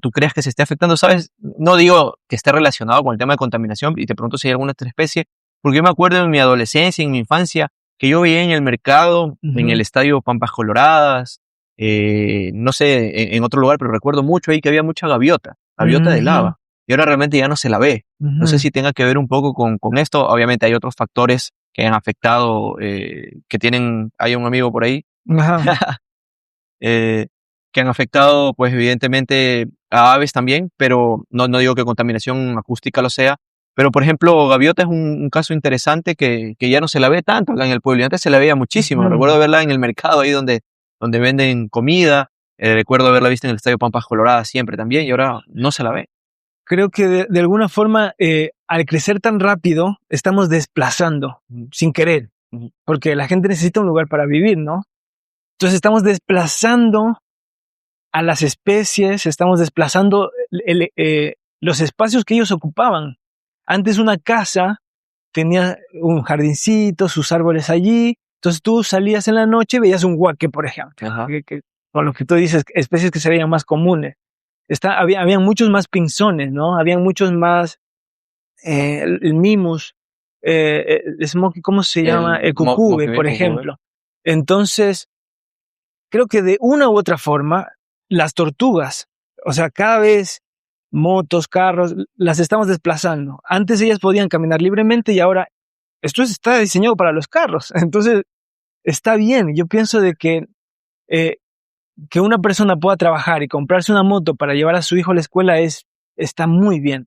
tú creas que se esté afectando? ¿Sabes? No digo que esté relacionado con el tema de contaminación, y te pregunto si hay alguna otra especie, porque yo me acuerdo en mi adolescencia, en mi infancia, que yo veía en el mercado, en el estadio Pampas Coloradas, no sé, en otro lugar, pero recuerdo mucho ahí que había mucha gaviota de lava, y ahora realmente ya no se la ve. No sé si tenga que ver un poco con esto. Obviamente hay otros factores que han afectado, hay un amigo por ahí, que han afectado, pues evidentemente, a aves también, pero no digo que contaminación acústica lo sea. Pero, por ejemplo, gaviota es un caso interesante que ya no se la ve tanto acá en el pueblo, y antes se la veía muchísimo. Recuerdo verla en el mercado ahí donde venden comida. Recuerdo haberla visto en el estadio Pampas Coloradas siempre también, y ahora no se la ve. Creo que de alguna forma, al crecer tan rápido, estamos desplazando sin querer, porque la gente necesita un lugar para vivir, ¿no? Entonces estamos desplazando a las especies, estamos desplazando los espacios que ellos ocupaban. Antes una casa tenía un jardincito, sus árboles allí. Entonces tú salías en la noche y veías un huaque, por ejemplo. Con lo que tú dices, especies que se veían más comunes. Habían muchos más pinzones, ¿no? Habían muchos más, el mimus, el smokey, ¿cómo se llama? El cucube, por ejemplo. Entonces, creo que de una u otra forma, las tortugas, o sea, cada vez motos, carros, las estamos desplazando. Antes ellas podían caminar libremente y ahora esto está diseñado para los carros. Entonces, está bien. Yo pienso de que una persona pueda trabajar y comprarse una moto para llevar a su hijo a la escuela está muy bien.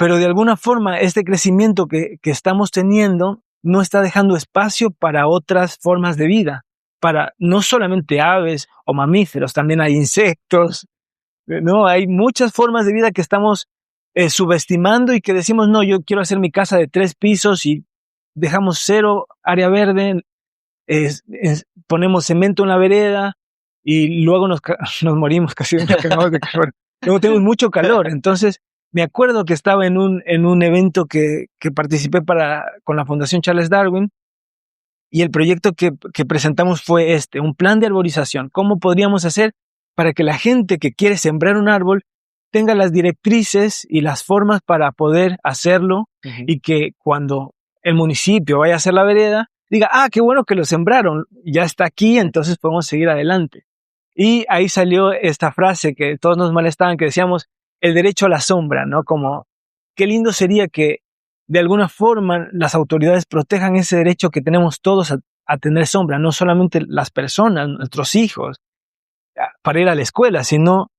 pero de alguna forma este crecimiento que estamos teniendo no está dejando espacio para otras formas de vida, para no solamente aves o mamíferos, también hay insectos, ¿no? Hay muchas formas de vida que estamos subestimando y que decimos, no, yo quiero hacer mi casa de 3 pisos y dejamos 0 área verde, ponemos cemento en la vereda y luego nos morimos casi de calor. Luego tenemos mucho calor. Entonces, me acuerdo que estaba en un evento que participé con la Fundación Charles Darwin, y el proyecto que presentamos fue un plan de arborización. ¿Cómo podríamos hacer para que la gente que quiere sembrar un árbol tenga las directrices y las formas para poder hacerlo, y que cuando el municipio vaya a hacer la vereda, diga, qué bueno que lo sembraron, ya está aquí, entonces podemos seguir adelante. Y ahí salió esta frase que todos nos molestaban, que decíamos, el derecho a la sombra, ¿no? Como, qué lindo sería que de alguna forma las autoridades protejan ese derecho que tenemos todos a tener sombra, no solamente las personas, nuestros hijos, para ir a la escuela, sino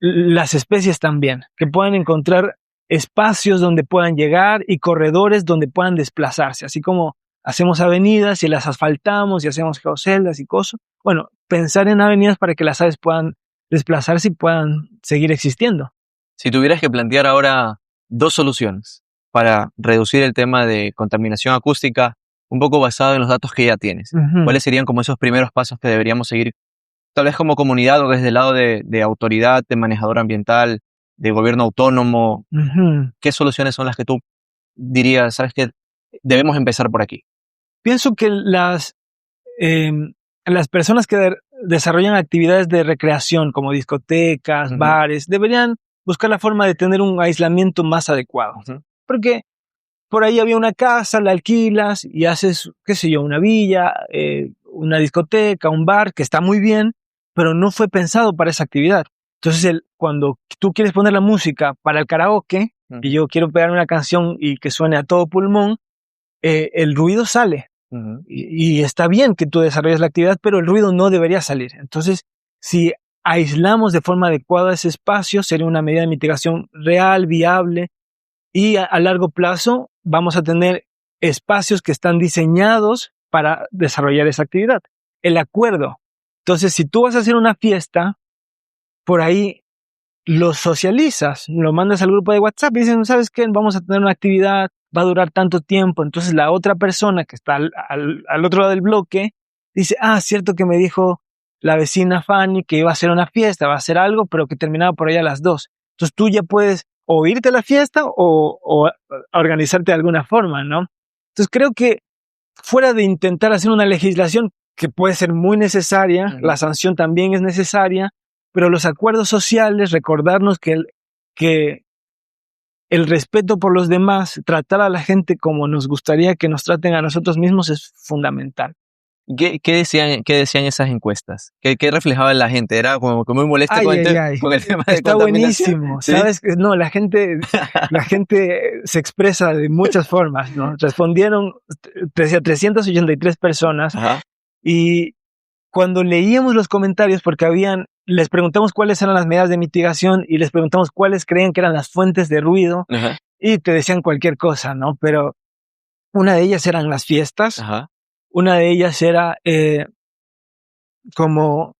las especies también, que puedan encontrar espacios donde puedan llegar y corredores donde puedan desplazarse, así como hacemos avenidas y las asfaltamos y hacemos geoceldas y cosas. Bueno, pensar en avenidas para que las aves puedan desplazarse y puedan seguir existiendo. Si tuvieras que plantear ahora 2 soluciones para reducir el tema de contaminación acústica, un poco basado en los datos que ya tienes, ¿cuáles serían como esos primeros pasos que deberíamos seguir, tal vez como comunidad o desde el lado de autoridad, de manejador ambiental, de gobierno autónomo? ¿Qué soluciones son las que tú dirías, sabes que debemos empezar por aquí? Pienso que las personas que desarrollan actividades de recreación como discotecas, bares, deberían buscar la forma de tener un aislamiento más adecuado. Porque por ahí había una casa, la alquilas y haces, qué sé yo, una villa, una discoteca, un bar, que está muy bien, pero no fue pensado para esa actividad. Entonces, cuando tú quieres poner la música para el karaoke, y yo quiero pegar una canción y que suene a todo pulmón, el ruido sale. Y está bien que tú desarrolles la actividad, pero el ruido no debería salir. Entonces, si aislamos de forma adecuada ese espacio, sería una medida de mitigación real, viable, y a largo plazo vamos a tener espacios que están diseñados para desarrollar esa actividad. El acuerdo. Entonces, si tú vas a hacer una fiesta, por ahí lo socializas, lo mandas al grupo de WhatsApp y dicen, ¿sabes qué? Vamos a tener una actividad, va a durar tanto tiempo. Entonces la otra persona que está al otro lado del bloque dice, cierto que me dijo la vecina Fanny que iba a hacer una fiesta, va a hacer algo, pero que terminaba por ahí a las 2. Entonces tú ya puedes o irte a la fiesta o organizarte de alguna forma, ¿no? Entonces creo que fuera de intentar hacer una legislación que puede ser muy necesaria, la sanción también es necesaria, pero los acuerdos sociales, recordarnos que el respeto por los demás, tratar a la gente como nos gustaría que nos traten a nosotros mismos, es fundamental. ¿Qué decían esas encuestas? ¿Qué reflejaba en la gente? ¿Era como que muy molesta con el tema de contaminación? Está buenísimo, ¿sí? ¿Sabes? No, la gente se expresa de muchas formas, ¿no? Respondieron 383 personas. Y cuando leíamos los comentarios, porque les preguntamos cuáles eran las medidas de mitigación y les preguntamos cuáles creían que eran las fuentes de ruido, y te decían cualquier cosa, ¿no? Pero una de ellas eran las fiestas, una de ellas era como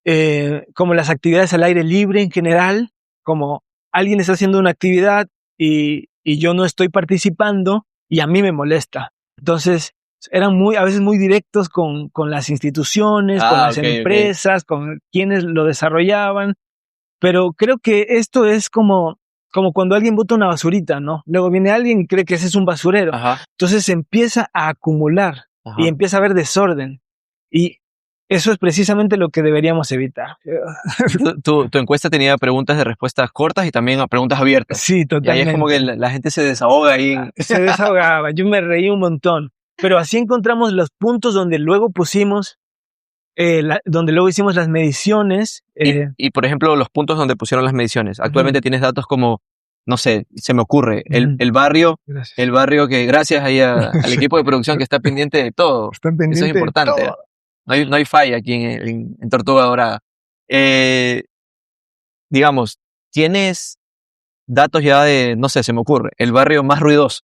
las actividades al aire libre en general, como alguien está haciendo una actividad y yo no estoy participando y a mí me molesta. Entonces, eran a veces muy directos con las instituciones, con las empresas, con quienes lo desarrollaban, pero creo que esto es como cuando alguien bota una basurita, ¿no? Luego viene alguien y cree que ese es un basurero. Entonces se empieza a acumular y empieza a haber desorden. Y eso es precisamente lo que deberíamos evitar. Tu encuesta tenía preguntas de respuestas cortas y también preguntas abiertas. Sí, totalmente. Y ahí es como que la gente se desahoga ahí. Se desahogaba, yo me reí un montón. Pero así encontramos los puntos donde luego pusimos, donde luego hicimos las mediciones. Y por ejemplo, los puntos donde pusieron las mediciones. Actualmente tienes datos como, no sé, se me ocurre, el barrio que gracias ahí al equipo de producción que está pendiente de todo. Eso es importante. No hay falla aquí en Tortuga Dorada. Digamos, ¿tienes datos ya de, no sé, se me ocurre, el barrio más ruidoso.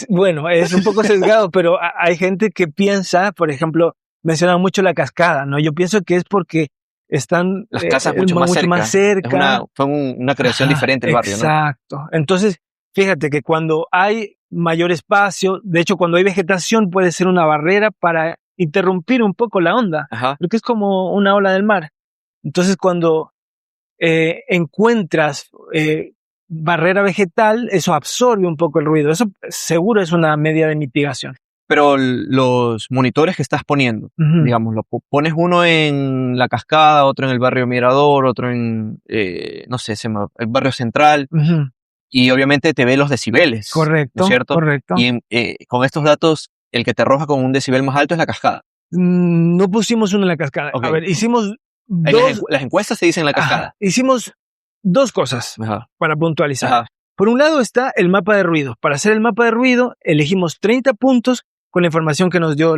Bueno, es un poco sesgado, pero hay gente que piensa, por ejemplo, mencionan mucho la cascada, ¿no? Yo pienso que es porque están Las casas mucho más cerca. Fue una creación diferente el barrio, ¿no? Exacto. Entonces, fíjate que cuando hay mayor espacio, de hecho, cuando hay vegetación puede ser una barrera para interrumpir un poco la onda, Ajá. porque es como una ola del mar. Entonces, cuando encuentras barrera vegetal, eso absorbe un poco el ruido. Eso seguro es una medida de mitigación. Pero los monitores que estás poniendo, digamos, pones uno en La Cascada, otro en el barrio Mirador, otro en, no sé, el barrio Central, y obviamente te ve los decibeles. Correcto, ¿no es cierto? correcto. Y con estos datos, el que te arroja con un decibel más alto es La Cascada. No pusimos uno en La Cascada. Okay. A ver, hicimos las encuestas se dicen en La Cascada. Hicimos dos cosas para puntualizar. Ajá. Por un lado está el mapa de ruido. Para hacer el mapa de ruido, elegimos 30 puntos con la información que nos dio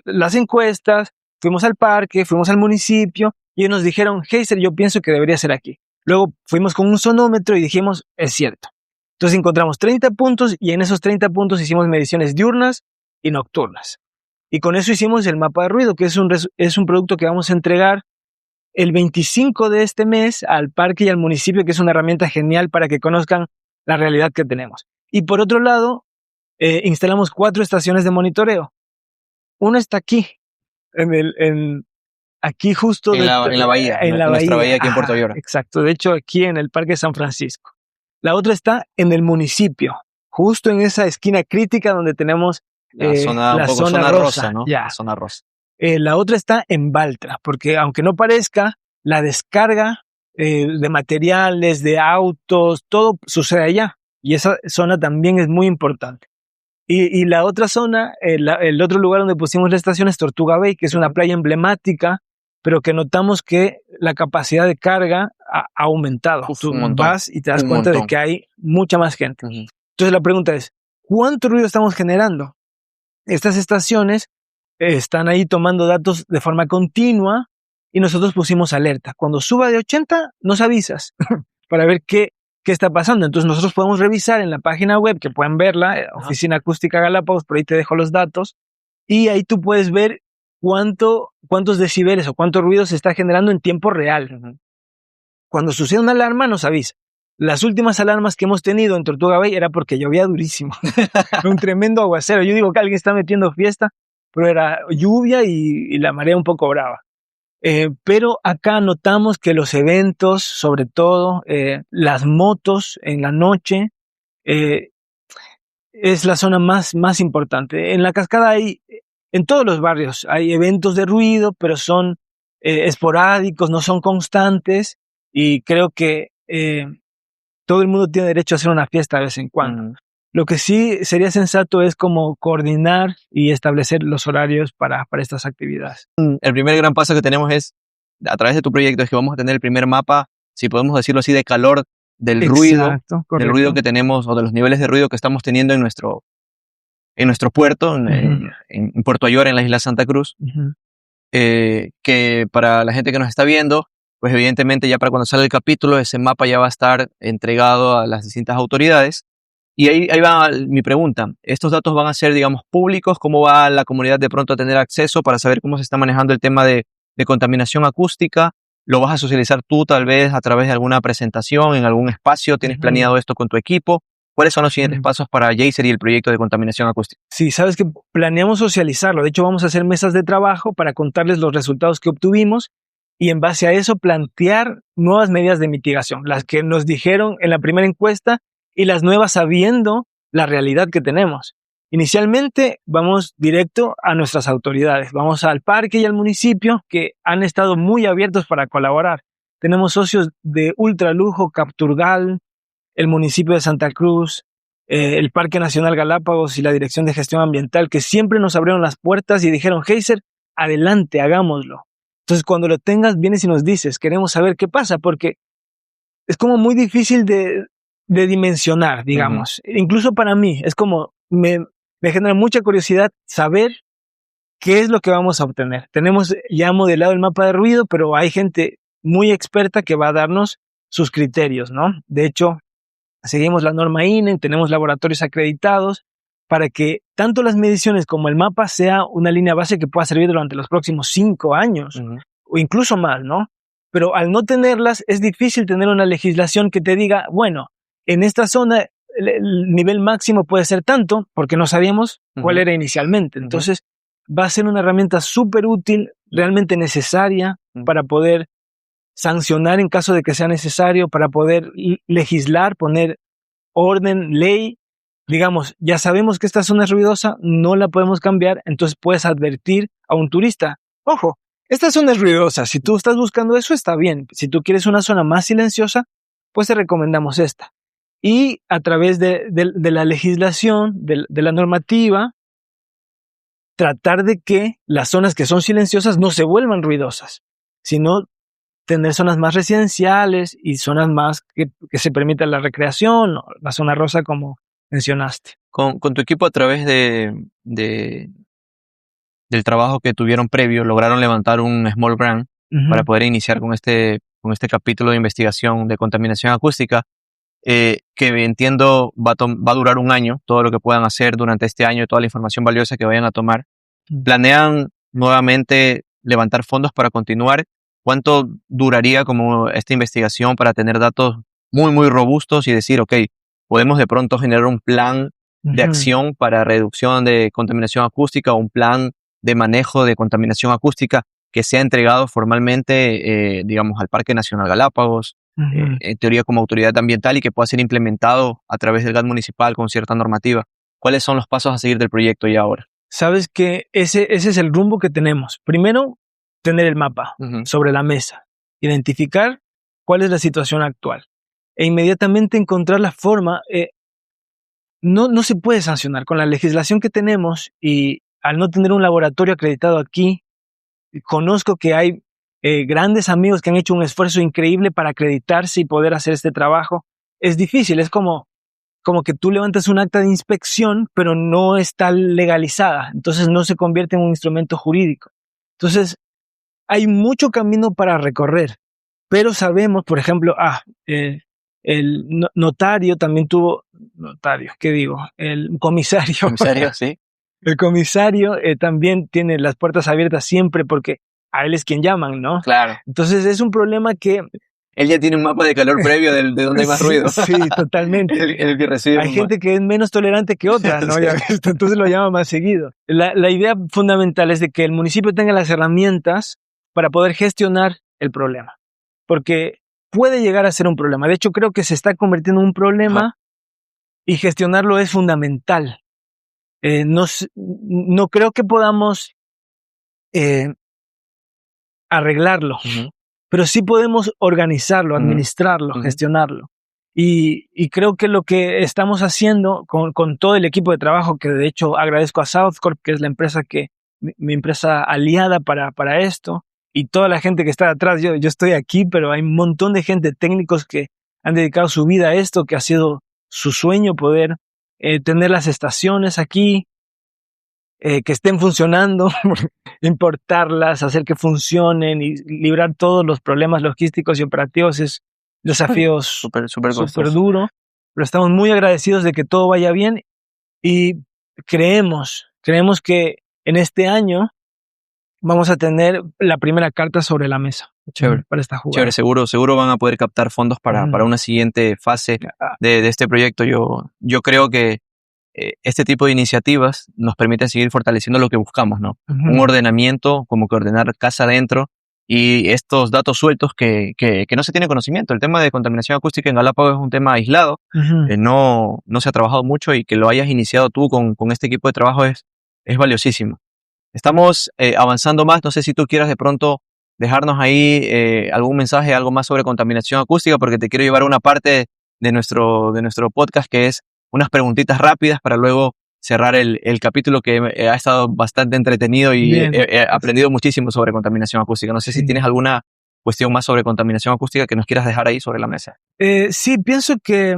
las encuestas. Fuimos al parque, fuimos al municipio y ellos nos dijeron, Heiser, yo pienso que debería ser aquí. Luego fuimos con un sonómetro y dijimos, es cierto. Entonces encontramos 30 puntos y en esos 30 puntos hicimos mediciones diurnas y nocturnas. Y con eso hicimos el mapa de ruido, que es un producto que vamos a entregar el 25 de este mes al parque y al municipio, que es una herramienta genial para que conozcan la realidad que tenemos. Y por otro lado, instalamos 4 estaciones de monitoreo. Una está aquí, aquí justo en la bahía, en nuestra bahía aquí en Puerto Ayora. Exacto, de hecho aquí en el Parque San Francisco. La otra está en el municipio, justo en esa esquina crítica donde tenemos la zona rosa, ¿no? Ya. La zona rosa. La otra está en Baltra, porque aunque no parezca, la descarga de materiales, de autos, todo sucede allá. Y esa zona también es muy importante. Y la otra zona, el otro lugar donde pusimos la estación es Tortuga Bay, que es una playa emblemática, pero que notamos que la capacidad de carga ha aumentado. Tú vas y te das cuenta de que hay mucha más gente. Entonces la pregunta es, ¿cuánto ruido estamos generando? Estas estaciones están ahí tomando datos de forma continua y nosotros pusimos alerta. Cuando suba de 80, nos avisas para ver qué está pasando. Entonces nosotros podemos revisar en la página web, que pueden verla, Oficina Acústica Galápagos, por ahí te dejo los datos, y ahí tú puedes ver cuántos decibeles o cuánto ruido se está generando en tiempo real. Cuando sucede una alarma, nos avisa. Las últimas alarmas que hemos tenido en Tortuga Bay era porque llovía durísimo. Un tremendo aguacero. Yo digo que alguien está metiendo fiesta, pero era lluvia y la marea un poco brava. Pero acá notamos que los eventos, sobre todo las motos en la noche, es la zona más importante. En La Cascada en todos los barrios hay eventos de ruido, pero son esporádicos, no son constantes, y creo que todo el mundo tiene derecho a hacer una fiesta de vez en cuando. Lo que sí sería sensato es como coordinar y establecer los horarios para estas actividades. El primer gran paso que tenemos es, a través de tu proyecto, es que vamos a tener el primer mapa, si podemos decirlo así, de calor del ruido que tenemos o de los niveles de ruido que estamos teniendo en nuestro puerto, en Puerto Ayora, en la isla Santa Cruz. Que para la gente que nos está viendo, pues evidentemente ya para cuando salga el capítulo, ese mapa ya va a estar entregado a las distintas autoridades. Y ahí va mi pregunta. ¿Estos datos van a ser, digamos, públicos? ¿Cómo va la comunidad de pronto a tener acceso para saber cómo se está manejando el tema de contaminación acústica? ¿Lo vas a socializar tú tal vez a través de alguna presentación, en algún espacio? ¿Tienes planeado esto con tu equipo? ¿Cuáles son los siguientes pasos para Heiser y el proyecto de contaminación acústica? Sí, sabes que planeamos socializarlo. De hecho, vamos a hacer mesas de trabajo para contarles los resultados que obtuvimos y en base a eso plantear nuevas medidas de mitigación, las que nos dijeron en la primera encuesta y las nuevas sabiendo la realidad que tenemos. Inicialmente vamos directo a nuestras autoridades, vamos al parque y al municipio que han estado muy abiertos para colaborar. Tenemos socios de ultralujo, Capturgal, el municipio de Santa Cruz, el Parque Nacional Galápagos y la Dirección de Gestión Ambiental que siempre nos abrieron las puertas y dijeron, Heiser, adelante, hagámoslo. Entonces cuando lo tengas vienes y nos dices, queremos saber qué pasa porque es como muy difícil de dimensionar, digamos. Incluso para mí es como me genera mucha curiosidad saber qué es lo que vamos a obtener. Tenemos ya modelado el mapa de ruido, pero hay gente muy experta que va a darnos sus criterios, ¿no? De hecho, seguimos la norma INE, tenemos laboratorios acreditados para que tanto las mediciones como el mapa sea una línea base que pueda servir durante los próximos 5 años o incluso más, ¿no? Pero al no tenerlas es difícil tener una legislación que te diga, bueno, en esta zona el nivel máximo puede ser tanto porque no sabíamos cuál era inicialmente. Entonces va a ser una herramienta súper útil, realmente necesaria para poder sancionar en caso de que sea necesario, para poder legislar, poner orden, ley. Digamos, ya sabemos que esta zona es ruidosa, no la podemos cambiar, entonces puedes advertir a un turista, ojo, esta zona es ruidosa, si tú estás buscando eso está bien, si tú quieres una zona más silenciosa, pues te recomendamos esta. Y a través de la legislación, de la normativa, tratar de que las zonas que son silenciosas no se vuelvan ruidosas, sino tener zonas más residenciales y zonas más que se permita la recreación, o la zona rosa como mencionaste. Con tu equipo, a través del trabajo que tuvieron previo, lograron levantar un small grant para poder iniciar con este capítulo de investigación de contaminación acústica, que entiendo va a durar un año, todo lo que puedan hacer durante este año, toda la información valiosa que vayan a tomar. ¿Planean nuevamente levantar fondos para continuar? ¿Cuánto duraría como esta investigación para tener datos muy, muy robustos y decir, ok, podemos de pronto generar un plan de acción para reducción de contaminación acústica o un plan de manejo de contaminación acústica que sea entregado formalmente, digamos, al Parque Nacional Galápagos, en teoría como autoridad ambiental, y que pueda ser implementado a través del GAT municipal con cierta normativa? ¿Cuáles son los pasos a seguir del proyecto ya ahora? Sabes que ese es el rumbo que tenemos. Primero, tener el mapa sobre la mesa, identificar cuál es la situación actual e inmediatamente encontrar la forma. No se puede sancionar con la legislación que tenemos, y al no tener un laboratorio acreditado aquí, conozco que hay grandes amigos que han hecho un esfuerzo increíble para acreditarse y poder hacer este trabajo. Es difícil, es como que tú levantas un acta de inspección, pero no está legalizada, entonces no se convierte en un instrumento jurídico. Entonces, hay mucho camino para recorrer, pero sabemos, por ejemplo, el notario también tuvo, el comisario. Comisario, sí. El comisario también tiene las puertas abiertas siempre porque a él es quien llaman, ¿no? Claro. Entonces es un problema que... Él ya tiene un mapa de calor previo de donde hay más ruido. Sí, totalmente. el que recibe. Hay gente que es menos tolerante que otra, ¿no? Sí. Entonces lo llama más seguido. La idea fundamental es de que el municipio tenga las herramientas para poder gestionar el problema, porque puede llegar a ser un problema. De hecho, creo que se está convirtiendo en un problema y gestionarlo es fundamental. No creo que podamos arreglarlo, pero sí podemos organizarlo, administrarlo, gestionarlo. Y creo que lo que estamos haciendo con todo el equipo de trabajo, que de hecho agradezco a South Corp, que es la empresa mi empresa aliada para esto, y toda la gente que está atrás. Yo estoy aquí, pero hay un montón de gente, técnicos que han dedicado su vida a esto, que ha sido su sueño poder tener las estaciones aquí, que estén funcionando, importarlas, hacer que funcionen y librar todos los problemas logísticos y operativos. Es desafío súper duro, pero estamos muy agradecidos de que todo vaya bien, y creemos que en este año vamos a tener la primera carta sobre la mesa. Chévere. Para esta jugada. Chévere, seguro van a poder captar fondos para una siguiente fase de este proyecto. Yo creo que este tipo de iniciativas nos permiten seguir fortaleciendo lo que buscamos, ¿no? Un ordenamiento, como que ordenar casa adentro, y estos datos sueltos que no se tiene conocimiento. El tema de contaminación acústica en Galápagos es un tema aislado, no se ha trabajado mucho, y que lo hayas iniciado tú con este equipo de trabajo es valiosísimo. Estamos avanzando más. No sé si tú quieras de pronto dejarnos ahí algún mensaje, algo más sobre contaminación acústica, porque te quiero llevar a una parte de nuestro podcast que es unas preguntitas rápidas para luego cerrar el capítulo, que ha estado bastante entretenido y he aprendido muchísimo sobre contaminación acústica. No sé si tienes alguna cuestión más sobre contaminación acústica que nos quieras dejar ahí sobre la mesa. Sí, pienso que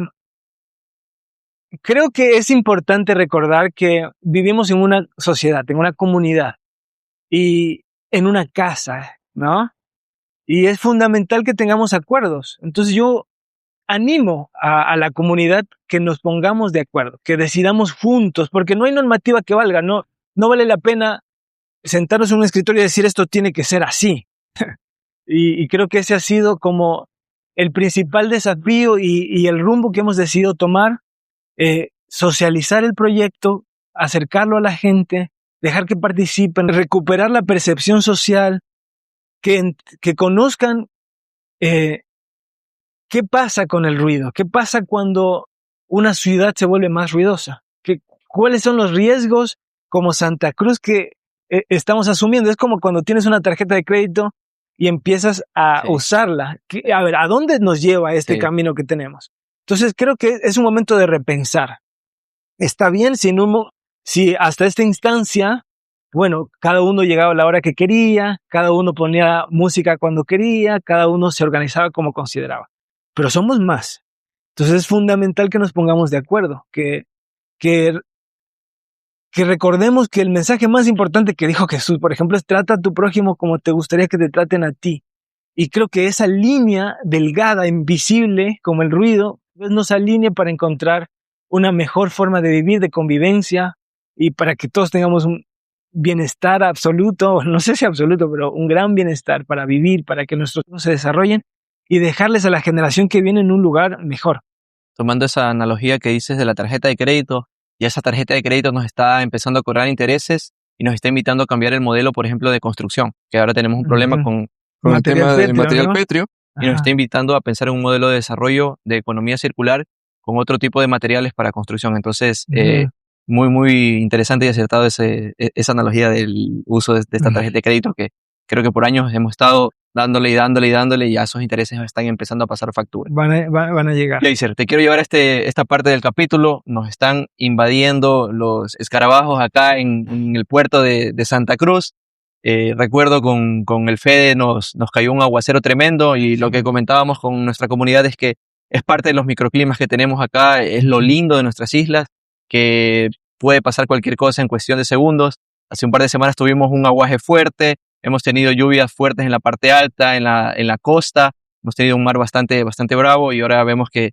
creo que es importante recordar que vivimos en una sociedad, en una comunidad y en una casa, ¿no? Y es fundamental que tengamos acuerdos. Entonces yo animo a la comunidad que nos pongamos de acuerdo, que decidamos juntos, porque no hay normativa que valga, no vale la pena sentarnos en un escritorio y decir esto tiene que ser así. y creo que ese ha sido como el principal desafío y el rumbo que hemos decidido tomar, socializar el proyecto, acercarlo a la gente, dejar que participen, recuperar la percepción social, que conozcan qué pasa con el ruido, qué pasa cuando una ciudad se vuelve más ruidosa, cuáles son los riesgos como Santa Cruz que estamos asumiendo. Es como cuando tienes una tarjeta de crédito y empiezas a usarla. A ver, ¿a dónde nos lleva este camino que tenemos? Entonces creo que es un momento de repensar. Está bien si hasta esta instancia, bueno, cada uno llegaba a la hora que quería, cada uno ponía música cuando quería, cada uno se organizaba como consideraba. Pero somos más. Entonces es fundamental que nos pongamos de acuerdo, que recordemos que el mensaje más importante que dijo Jesús, por ejemplo, es trata a tu prójimo como te gustaría que te traten a ti. Y creo que esa línea delgada, invisible, como el ruido, pues nos alinea para encontrar una mejor forma de vivir, de convivencia, y para que todos tengamos un bienestar absoluto, no sé si absoluto, pero un gran bienestar para vivir, para que nuestros hijos se desarrollen y dejarles a la generación que viene en un lugar mejor. Tomando esa analogía que dices de la tarjeta de crédito, ya esa tarjeta de crédito nos está empezando a cobrar intereses y nos está invitando a cambiar el modelo, por ejemplo, de construcción, que ahora tenemos un problema con el tema del material pétreo, y nos está invitando a pensar en un modelo de desarrollo de economía circular con otro tipo de materiales para construcción. Entonces, muy, muy interesante y acertado esa analogía del uso de esta tarjeta de crédito, que creo que por años hemos estado dándole y ya esos intereses están empezando a pasar factura. Van a llegar. Gleiser, te quiero llevar a esta parte del capítulo. Nos están invadiendo los escarabajos acá en el puerto de Santa Cruz. Recuerdo con el Fede nos cayó un aguacero tremendo y lo que comentábamos con nuestra comunidad es que es parte de los microclimas que tenemos acá, es lo lindo de nuestras islas, que puede pasar cualquier cosa en cuestión de segundos. Hace un par de semanas tuvimos un aguaje fuerte, hemos tenido lluvias fuertes en la parte alta, en la costa, hemos tenido un mar bastante bravo y ahora vemos que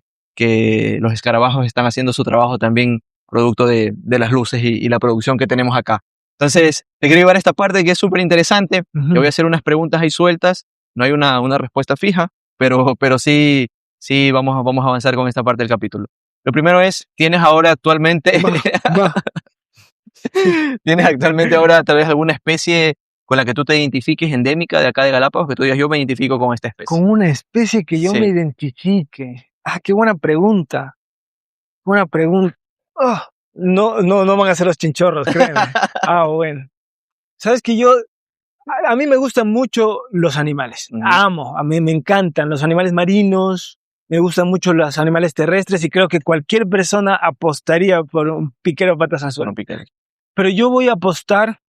los escarabajos están haciendo su trabajo también producto de las luces y la producción que tenemos acá. Entonces, te quiero llevar a esta parte que es súper interesante. Te voy a hacer unas preguntas ahí sueltas, no hay una respuesta fija, pero sí vamos a avanzar con esta parte del capítulo. Lo primero es, ¿tienes actualmente ahora tal vez alguna especie con la que tú te identifiques endémica de acá de Galápagos, que tú digas, yo me identifico con esta especie? Con una especie que yo me identifique. Qué buena pregunta. Buena pregunta. Oh, no van a ser los chinchorros, créeme. Bueno. Sabes que a mí me gustan mucho los animales. Amo, a mí me encantan los animales marinos, me gustan mucho los animales terrestres y creo que cualquier persona apostaría por un piquero patas azules. Pero yo voy a apostar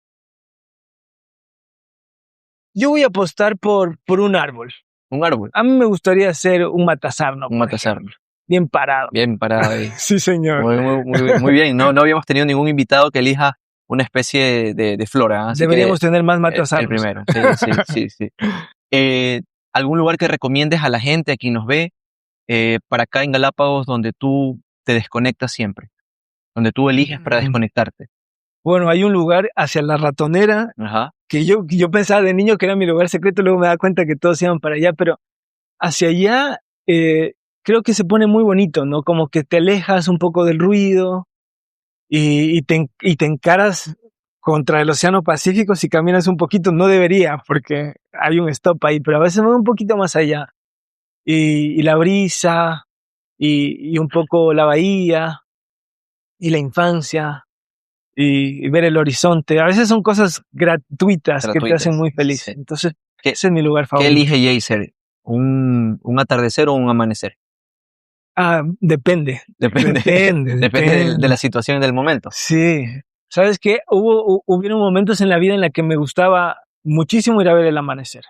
por un árbol. ¿Un árbol? A mí me gustaría ser un matasarno. Un matasarno. Bien parado. Bien parado. Sí, señor. Muy bien. No habíamos tenido ningún invitado que elija una especie de flora. Así deberíamos tener más matasarnos. El primero. Sí. ¿Algún lugar que recomiendes a la gente, a quien nos ve, para acá en Galápagos, donde tú te desconectas siempre? Donde tú eliges para desconectarte. Bueno, hay un lugar hacia la Ratonera. Ajá. Que yo pensaba de niño que era mi lugar secreto, luego me da cuenta que todos iban para allá, pero hacia allá creo que se pone muy bonito, ¿no? Como que te alejas un poco del ruido y te encaras contra el Océano Pacífico. Si caminas un poquito, no debería, porque hay un stop ahí, pero a veces me voy un poquito más allá. Y la brisa, y un poco la bahía, y la infancia, y ver el horizonte. A veces son cosas gratuitas que te hacen muy feliz. Sí. Entonces, ese es mi lugar favorito. ¿Qué elige Gleiser? ¿Un atardecer o un amanecer? Depende. Depende de la situación y del momento. Sí. ¿Sabes qué? Hubieron momentos en la vida en la que me gustaba muchísimo ir a ver el amanecer.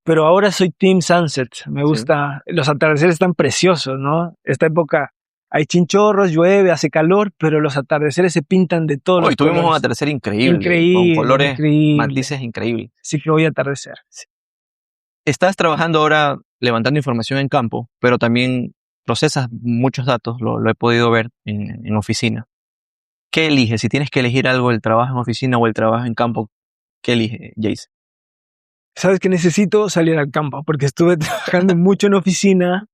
Pero ahora soy Team Sunset. Me gusta. Los atardeceres están preciosos, ¿no? Esta época hay chinchorros, llueve, hace calor, pero los atardeceres se pintan de todos los colores. Tuvimos un atardecer increíble. Con colores, matices increíbles. Sí que voy a atardecer. Sí. Estás trabajando ahora levantando información en campo, pero también procesas muchos datos, lo he podido ver en oficina. ¿Qué eliges? Si tienes que elegir algo, el trabajo en oficina o el trabajo en campo, ¿qué elige, Jace? Sabes que necesito salir al campo porque estuve trabajando mucho en oficina.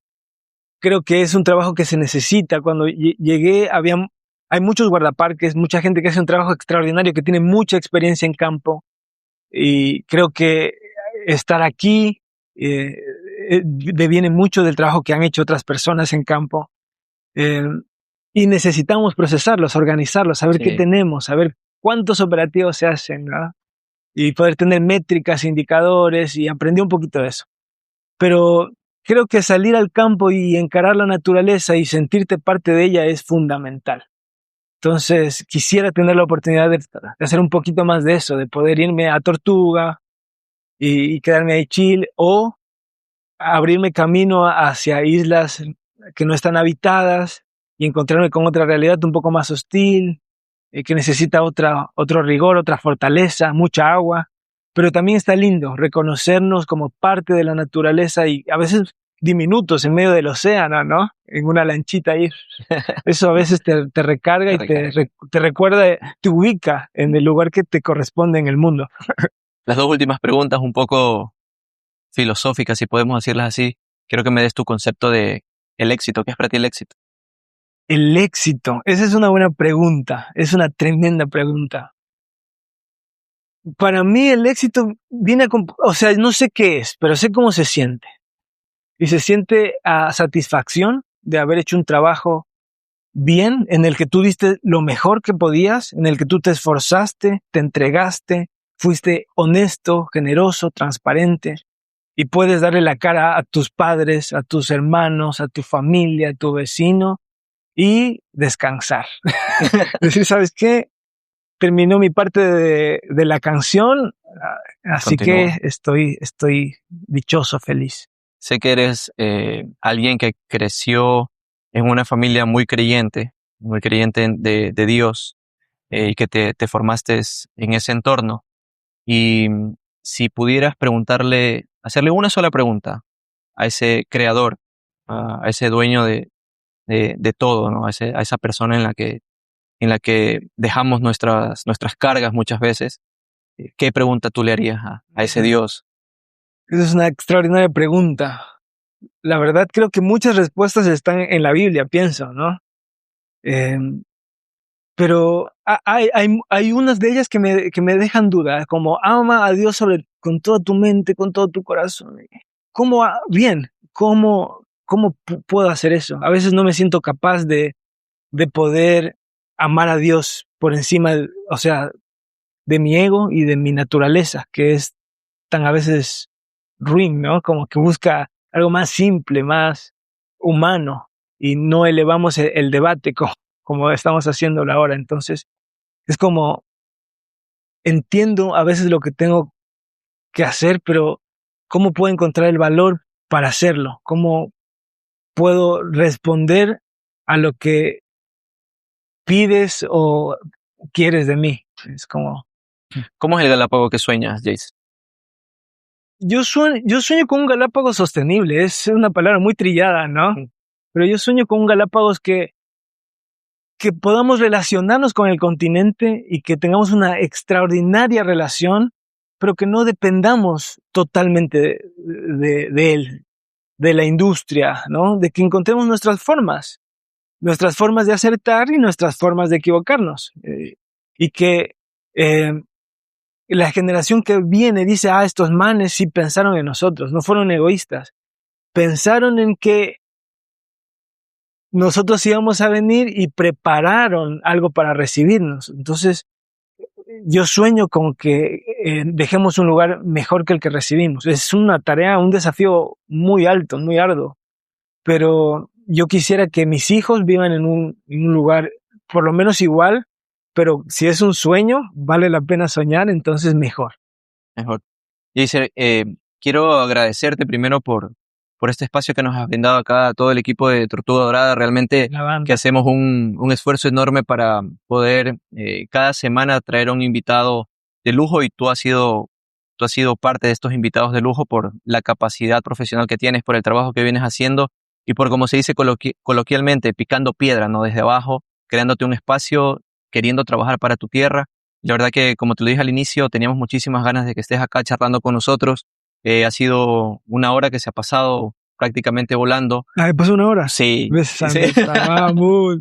Creo que es un trabajo que se necesita. Cuando llegué hay muchos guardaparques, mucha gente que hace un trabajo extraordinario, que tiene mucha experiencia en campo. Y creo que estar aquí deviene mucho del trabajo que han hecho otras personas en campo. Y necesitamos procesarlos, organizarlos, saber qué tenemos, saber cuántos operativos se hacen, ¿no? Y poder tener métricas, indicadores, y aprendí un poquito de eso. Pero creo que salir al campo y encarar la naturaleza y sentirte parte de ella es fundamental. Entonces quisiera tener la oportunidad de hacer un poquito más de eso, de poder irme a Tortuga y quedarme ahí chill, o abrirme camino hacia islas que no están habitadas y encontrarme con otra realidad un poco más hostil, que necesita otro rigor, otra fortaleza, mucha agua. Pero también está lindo reconocernos como parte de la naturaleza y a veces diminutos en medio del océano, ¿no? En una lanchita ahí. Eso a veces te recarga y te recuerda, te ubica en el lugar que te corresponde en el mundo. Las dos últimas preguntas, un poco filosóficas, si podemos decirlas así. Quiero que me des tu concepto de el éxito. ¿Qué es para ti el éxito? El éxito, esa es una buena pregunta, es una tremenda pregunta. Para mí el éxito viene o sea, no sé qué es, pero sé cómo se siente. Y se siente a satisfacción de haber hecho un trabajo bien, en el que tú diste lo mejor que podías, en el que tú te esforzaste, te entregaste, fuiste honesto, generoso, transparente, y puedes darle la cara a tus padres, a tus hermanos, a tu familia, a tu vecino, y descansar. Decir, ¿sabes qué? Terminó mi parte de la canción, así Continúa. que estoy dichoso, feliz. Sé que eres alguien que creció en una familia muy creyente de Dios, y que te formaste en ese entorno. Y si pudieras hacerle una sola pregunta a ese creador, a ese dueño de todo, ¿no? A esa persona en la que dejamos nuestras cargas muchas veces, ¿qué pregunta tú le harías a ese Dios? Esa es una extraordinaria pregunta. La verdad, creo que muchas respuestas están en la Biblia, pienso, ¿no? Pero hay unas de ellas que me dejan duda, como ama a Dios con toda tu mente, con todo tu corazón. ¿Cómo, cómo puedo hacer eso? A veces no me siento capaz de poder amar a Dios por encima, o sea, de mi ego y de mi naturaleza, que es tan a veces ruin, ¿no? Como que busca algo más simple, más humano, y no elevamos el debate como estamos haciéndolo ahora. Entonces, es como, entiendo a veces lo que tengo que hacer, pero ¿cómo puedo encontrar el valor para hacerlo? ¿Cómo puedo responder a lo que pides o quieres de mí? Es como, ¿Cómo es el Galápago que sueñas, Jace? yo sueño con un Galápagos sostenible, es una palabra muy trillada, ¿no? Pero yo sueño con un Galápagos que podamos relacionarnos con el continente y que tengamos una extraordinaria relación, pero que no dependamos totalmente de él, de la industria, ¿no? De que encontremos nuestras formas de acertar y nuestras formas de equivocarnos. Y que la generación que viene dice, estos manes sí pensaron en nosotros, no fueron egoístas. Pensaron en que nosotros íbamos a venir y prepararon algo para recibirnos. Entonces, yo sueño con que dejemos un lugar mejor que el que recibimos. Es una tarea, un desafío muy alto, muy arduo. Pero yo quisiera que mis hijos vivan en un lugar por lo menos igual, pero si es un sueño, vale la pena soñar, entonces mejor. Mejor. Jace, quiero agradecerte primero por este espacio que nos has brindado acá a todo el equipo de Tortuga Dorada. Realmente que hacemos un esfuerzo enorme para poder cada semana traer a un invitado de lujo, y tú has sido tú has sido parte de estos invitados de lujo por la capacidad profesional que tienes, por el trabajo que vienes haciendo y por, como se dice coloquialmente, picando piedra, ¿no? Desde abajo, creándote un espacio, queriendo trabajar para tu tierra. La verdad que, como te lo dije al inicio, teníamos muchísimas ganas de que estés acá charlando con nosotros. Ha sido una hora que se ha pasado prácticamente volando. Pasó una hora. Sí. Sí. Vamos.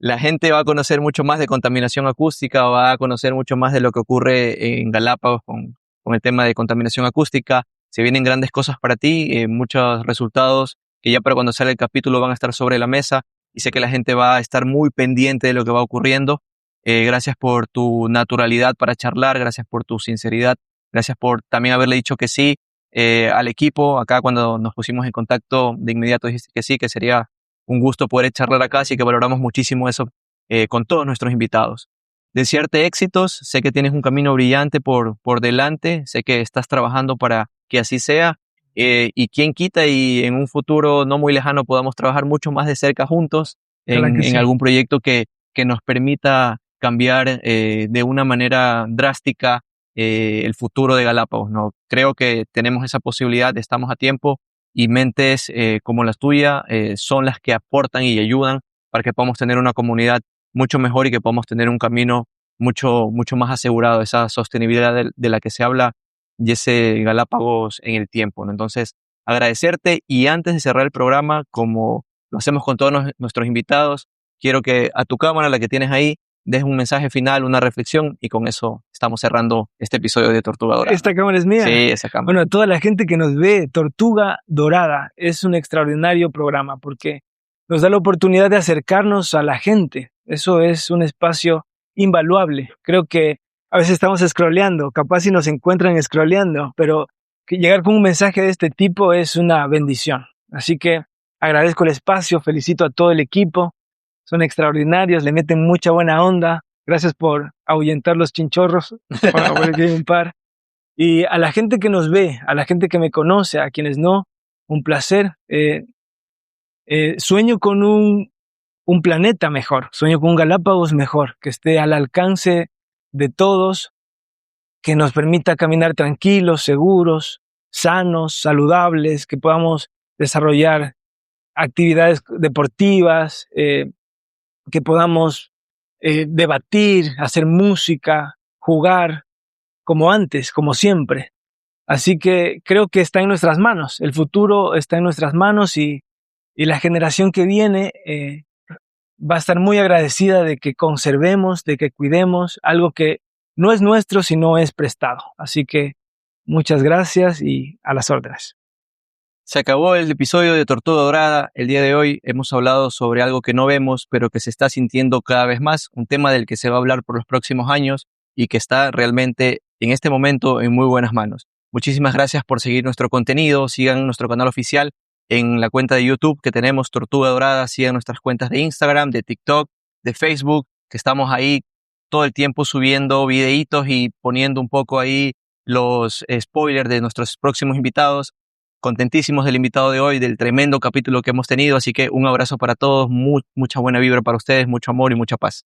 La gente va a conocer mucho más de contaminación acústica, va a conocer mucho más de lo que ocurre en Galápagos con el tema de contaminación acústica. Se vienen grandes cosas para ti, muchos resultados que ya para cuando sale el capítulo van a estar sobre la mesa y sé que la gente va a estar muy pendiente de lo que va ocurriendo. Gracias por tu naturalidad para charlar, gracias por tu sinceridad, gracias por también haberle dicho que sí al equipo. Acá cuando nos pusimos en contacto de inmediato dijiste que sí, que sería un gusto poder charlar acá, así que valoramos muchísimo eso con todos nuestros invitados. Desearte éxitos, sé que tienes un camino brillante por delante, sé que estás trabajando para que así sea y quién quita y en un futuro no muy lejano podamos trabajar mucho más de cerca juntos en algún proyecto que nos permita cambiar de una manera drástica el futuro de Galápagos, ¿no? Creo que tenemos esa posibilidad, estamos a tiempo y mentes como la tuya son las que aportan y ayudan para que podamos tener una comunidad mucho mejor y que podamos tener un camino mucho más asegurado, esa sostenibilidad de la que se habla y ese Galápagos en el tiempo, ¿no? Entonces, agradecerte y antes de cerrar el programa, como lo hacemos con todos nuestros invitados, quiero que a tu cámara, la que tienes ahí, des un mensaje final, una reflexión y con eso estamos cerrando este episodio de Tortuga Dorada. ¿Esta cámara es mía? Sí, esa cámara. Bueno, a toda la gente que nos ve, Tortuga Dorada es un extraordinario programa porque nos da la oportunidad de acercarnos a la gente. Eso es un espacio invaluable. Creo que a veces estamos scrolleando, capaz si nos encuentran scrolleando, pero que llegar con un mensaje de este tipo es una bendición. Así que agradezco el espacio, felicito a todo el equipo. Son extraordinarios, le meten mucha buena onda. Gracias por ahuyentar los chinchorros. Porque hay un par. Y a la gente que nos ve, a la gente que me conoce, a quienes no, un placer. Sueño con un planeta mejor, sueño con un Galápagos mejor, que esté al alcance de todos, que nos permita caminar tranquilos, seguros, sanos, saludables, que podamos desarrollar actividades deportivas, que podamos debatir, hacer música, jugar, como antes, como siempre. Así que creo que está en nuestras manos, el futuro está en nuestras manos y la generación que viene va a estar muy agradecida de que conservemos, de que cuidemos algo que no es nuestro, sino es prestado. Así que muchas gracias y a las órdenes. Se acabó el episodio de Tortuga Dorada. El día de hoy hemos hablado sobre algo que no vemos, pero que se está sintiendo cada vez más, un tema del que se va a hablar por los próximos años y que está realmente en este momento en muy buenas manos. Muchísimas gracias por seguir nuestro contenido. Sigan nuestro canal oficial en la cuenta de YouTube que tenemos, Tortuga Dorada. Sigan nuestras cuentas de Instagram, de TikTok, de Facebook, que estamos ahí todo el tiempo subiendo videitos y poniendo un poco ahí los spoilers de nuestros próximos invitados. Contentísimos del invitado de hoy, del tremendo capítulo que hemos tenido, así que un abrazo para todos, mucha buena vibra para ustedes, mucho amor y mucha paz.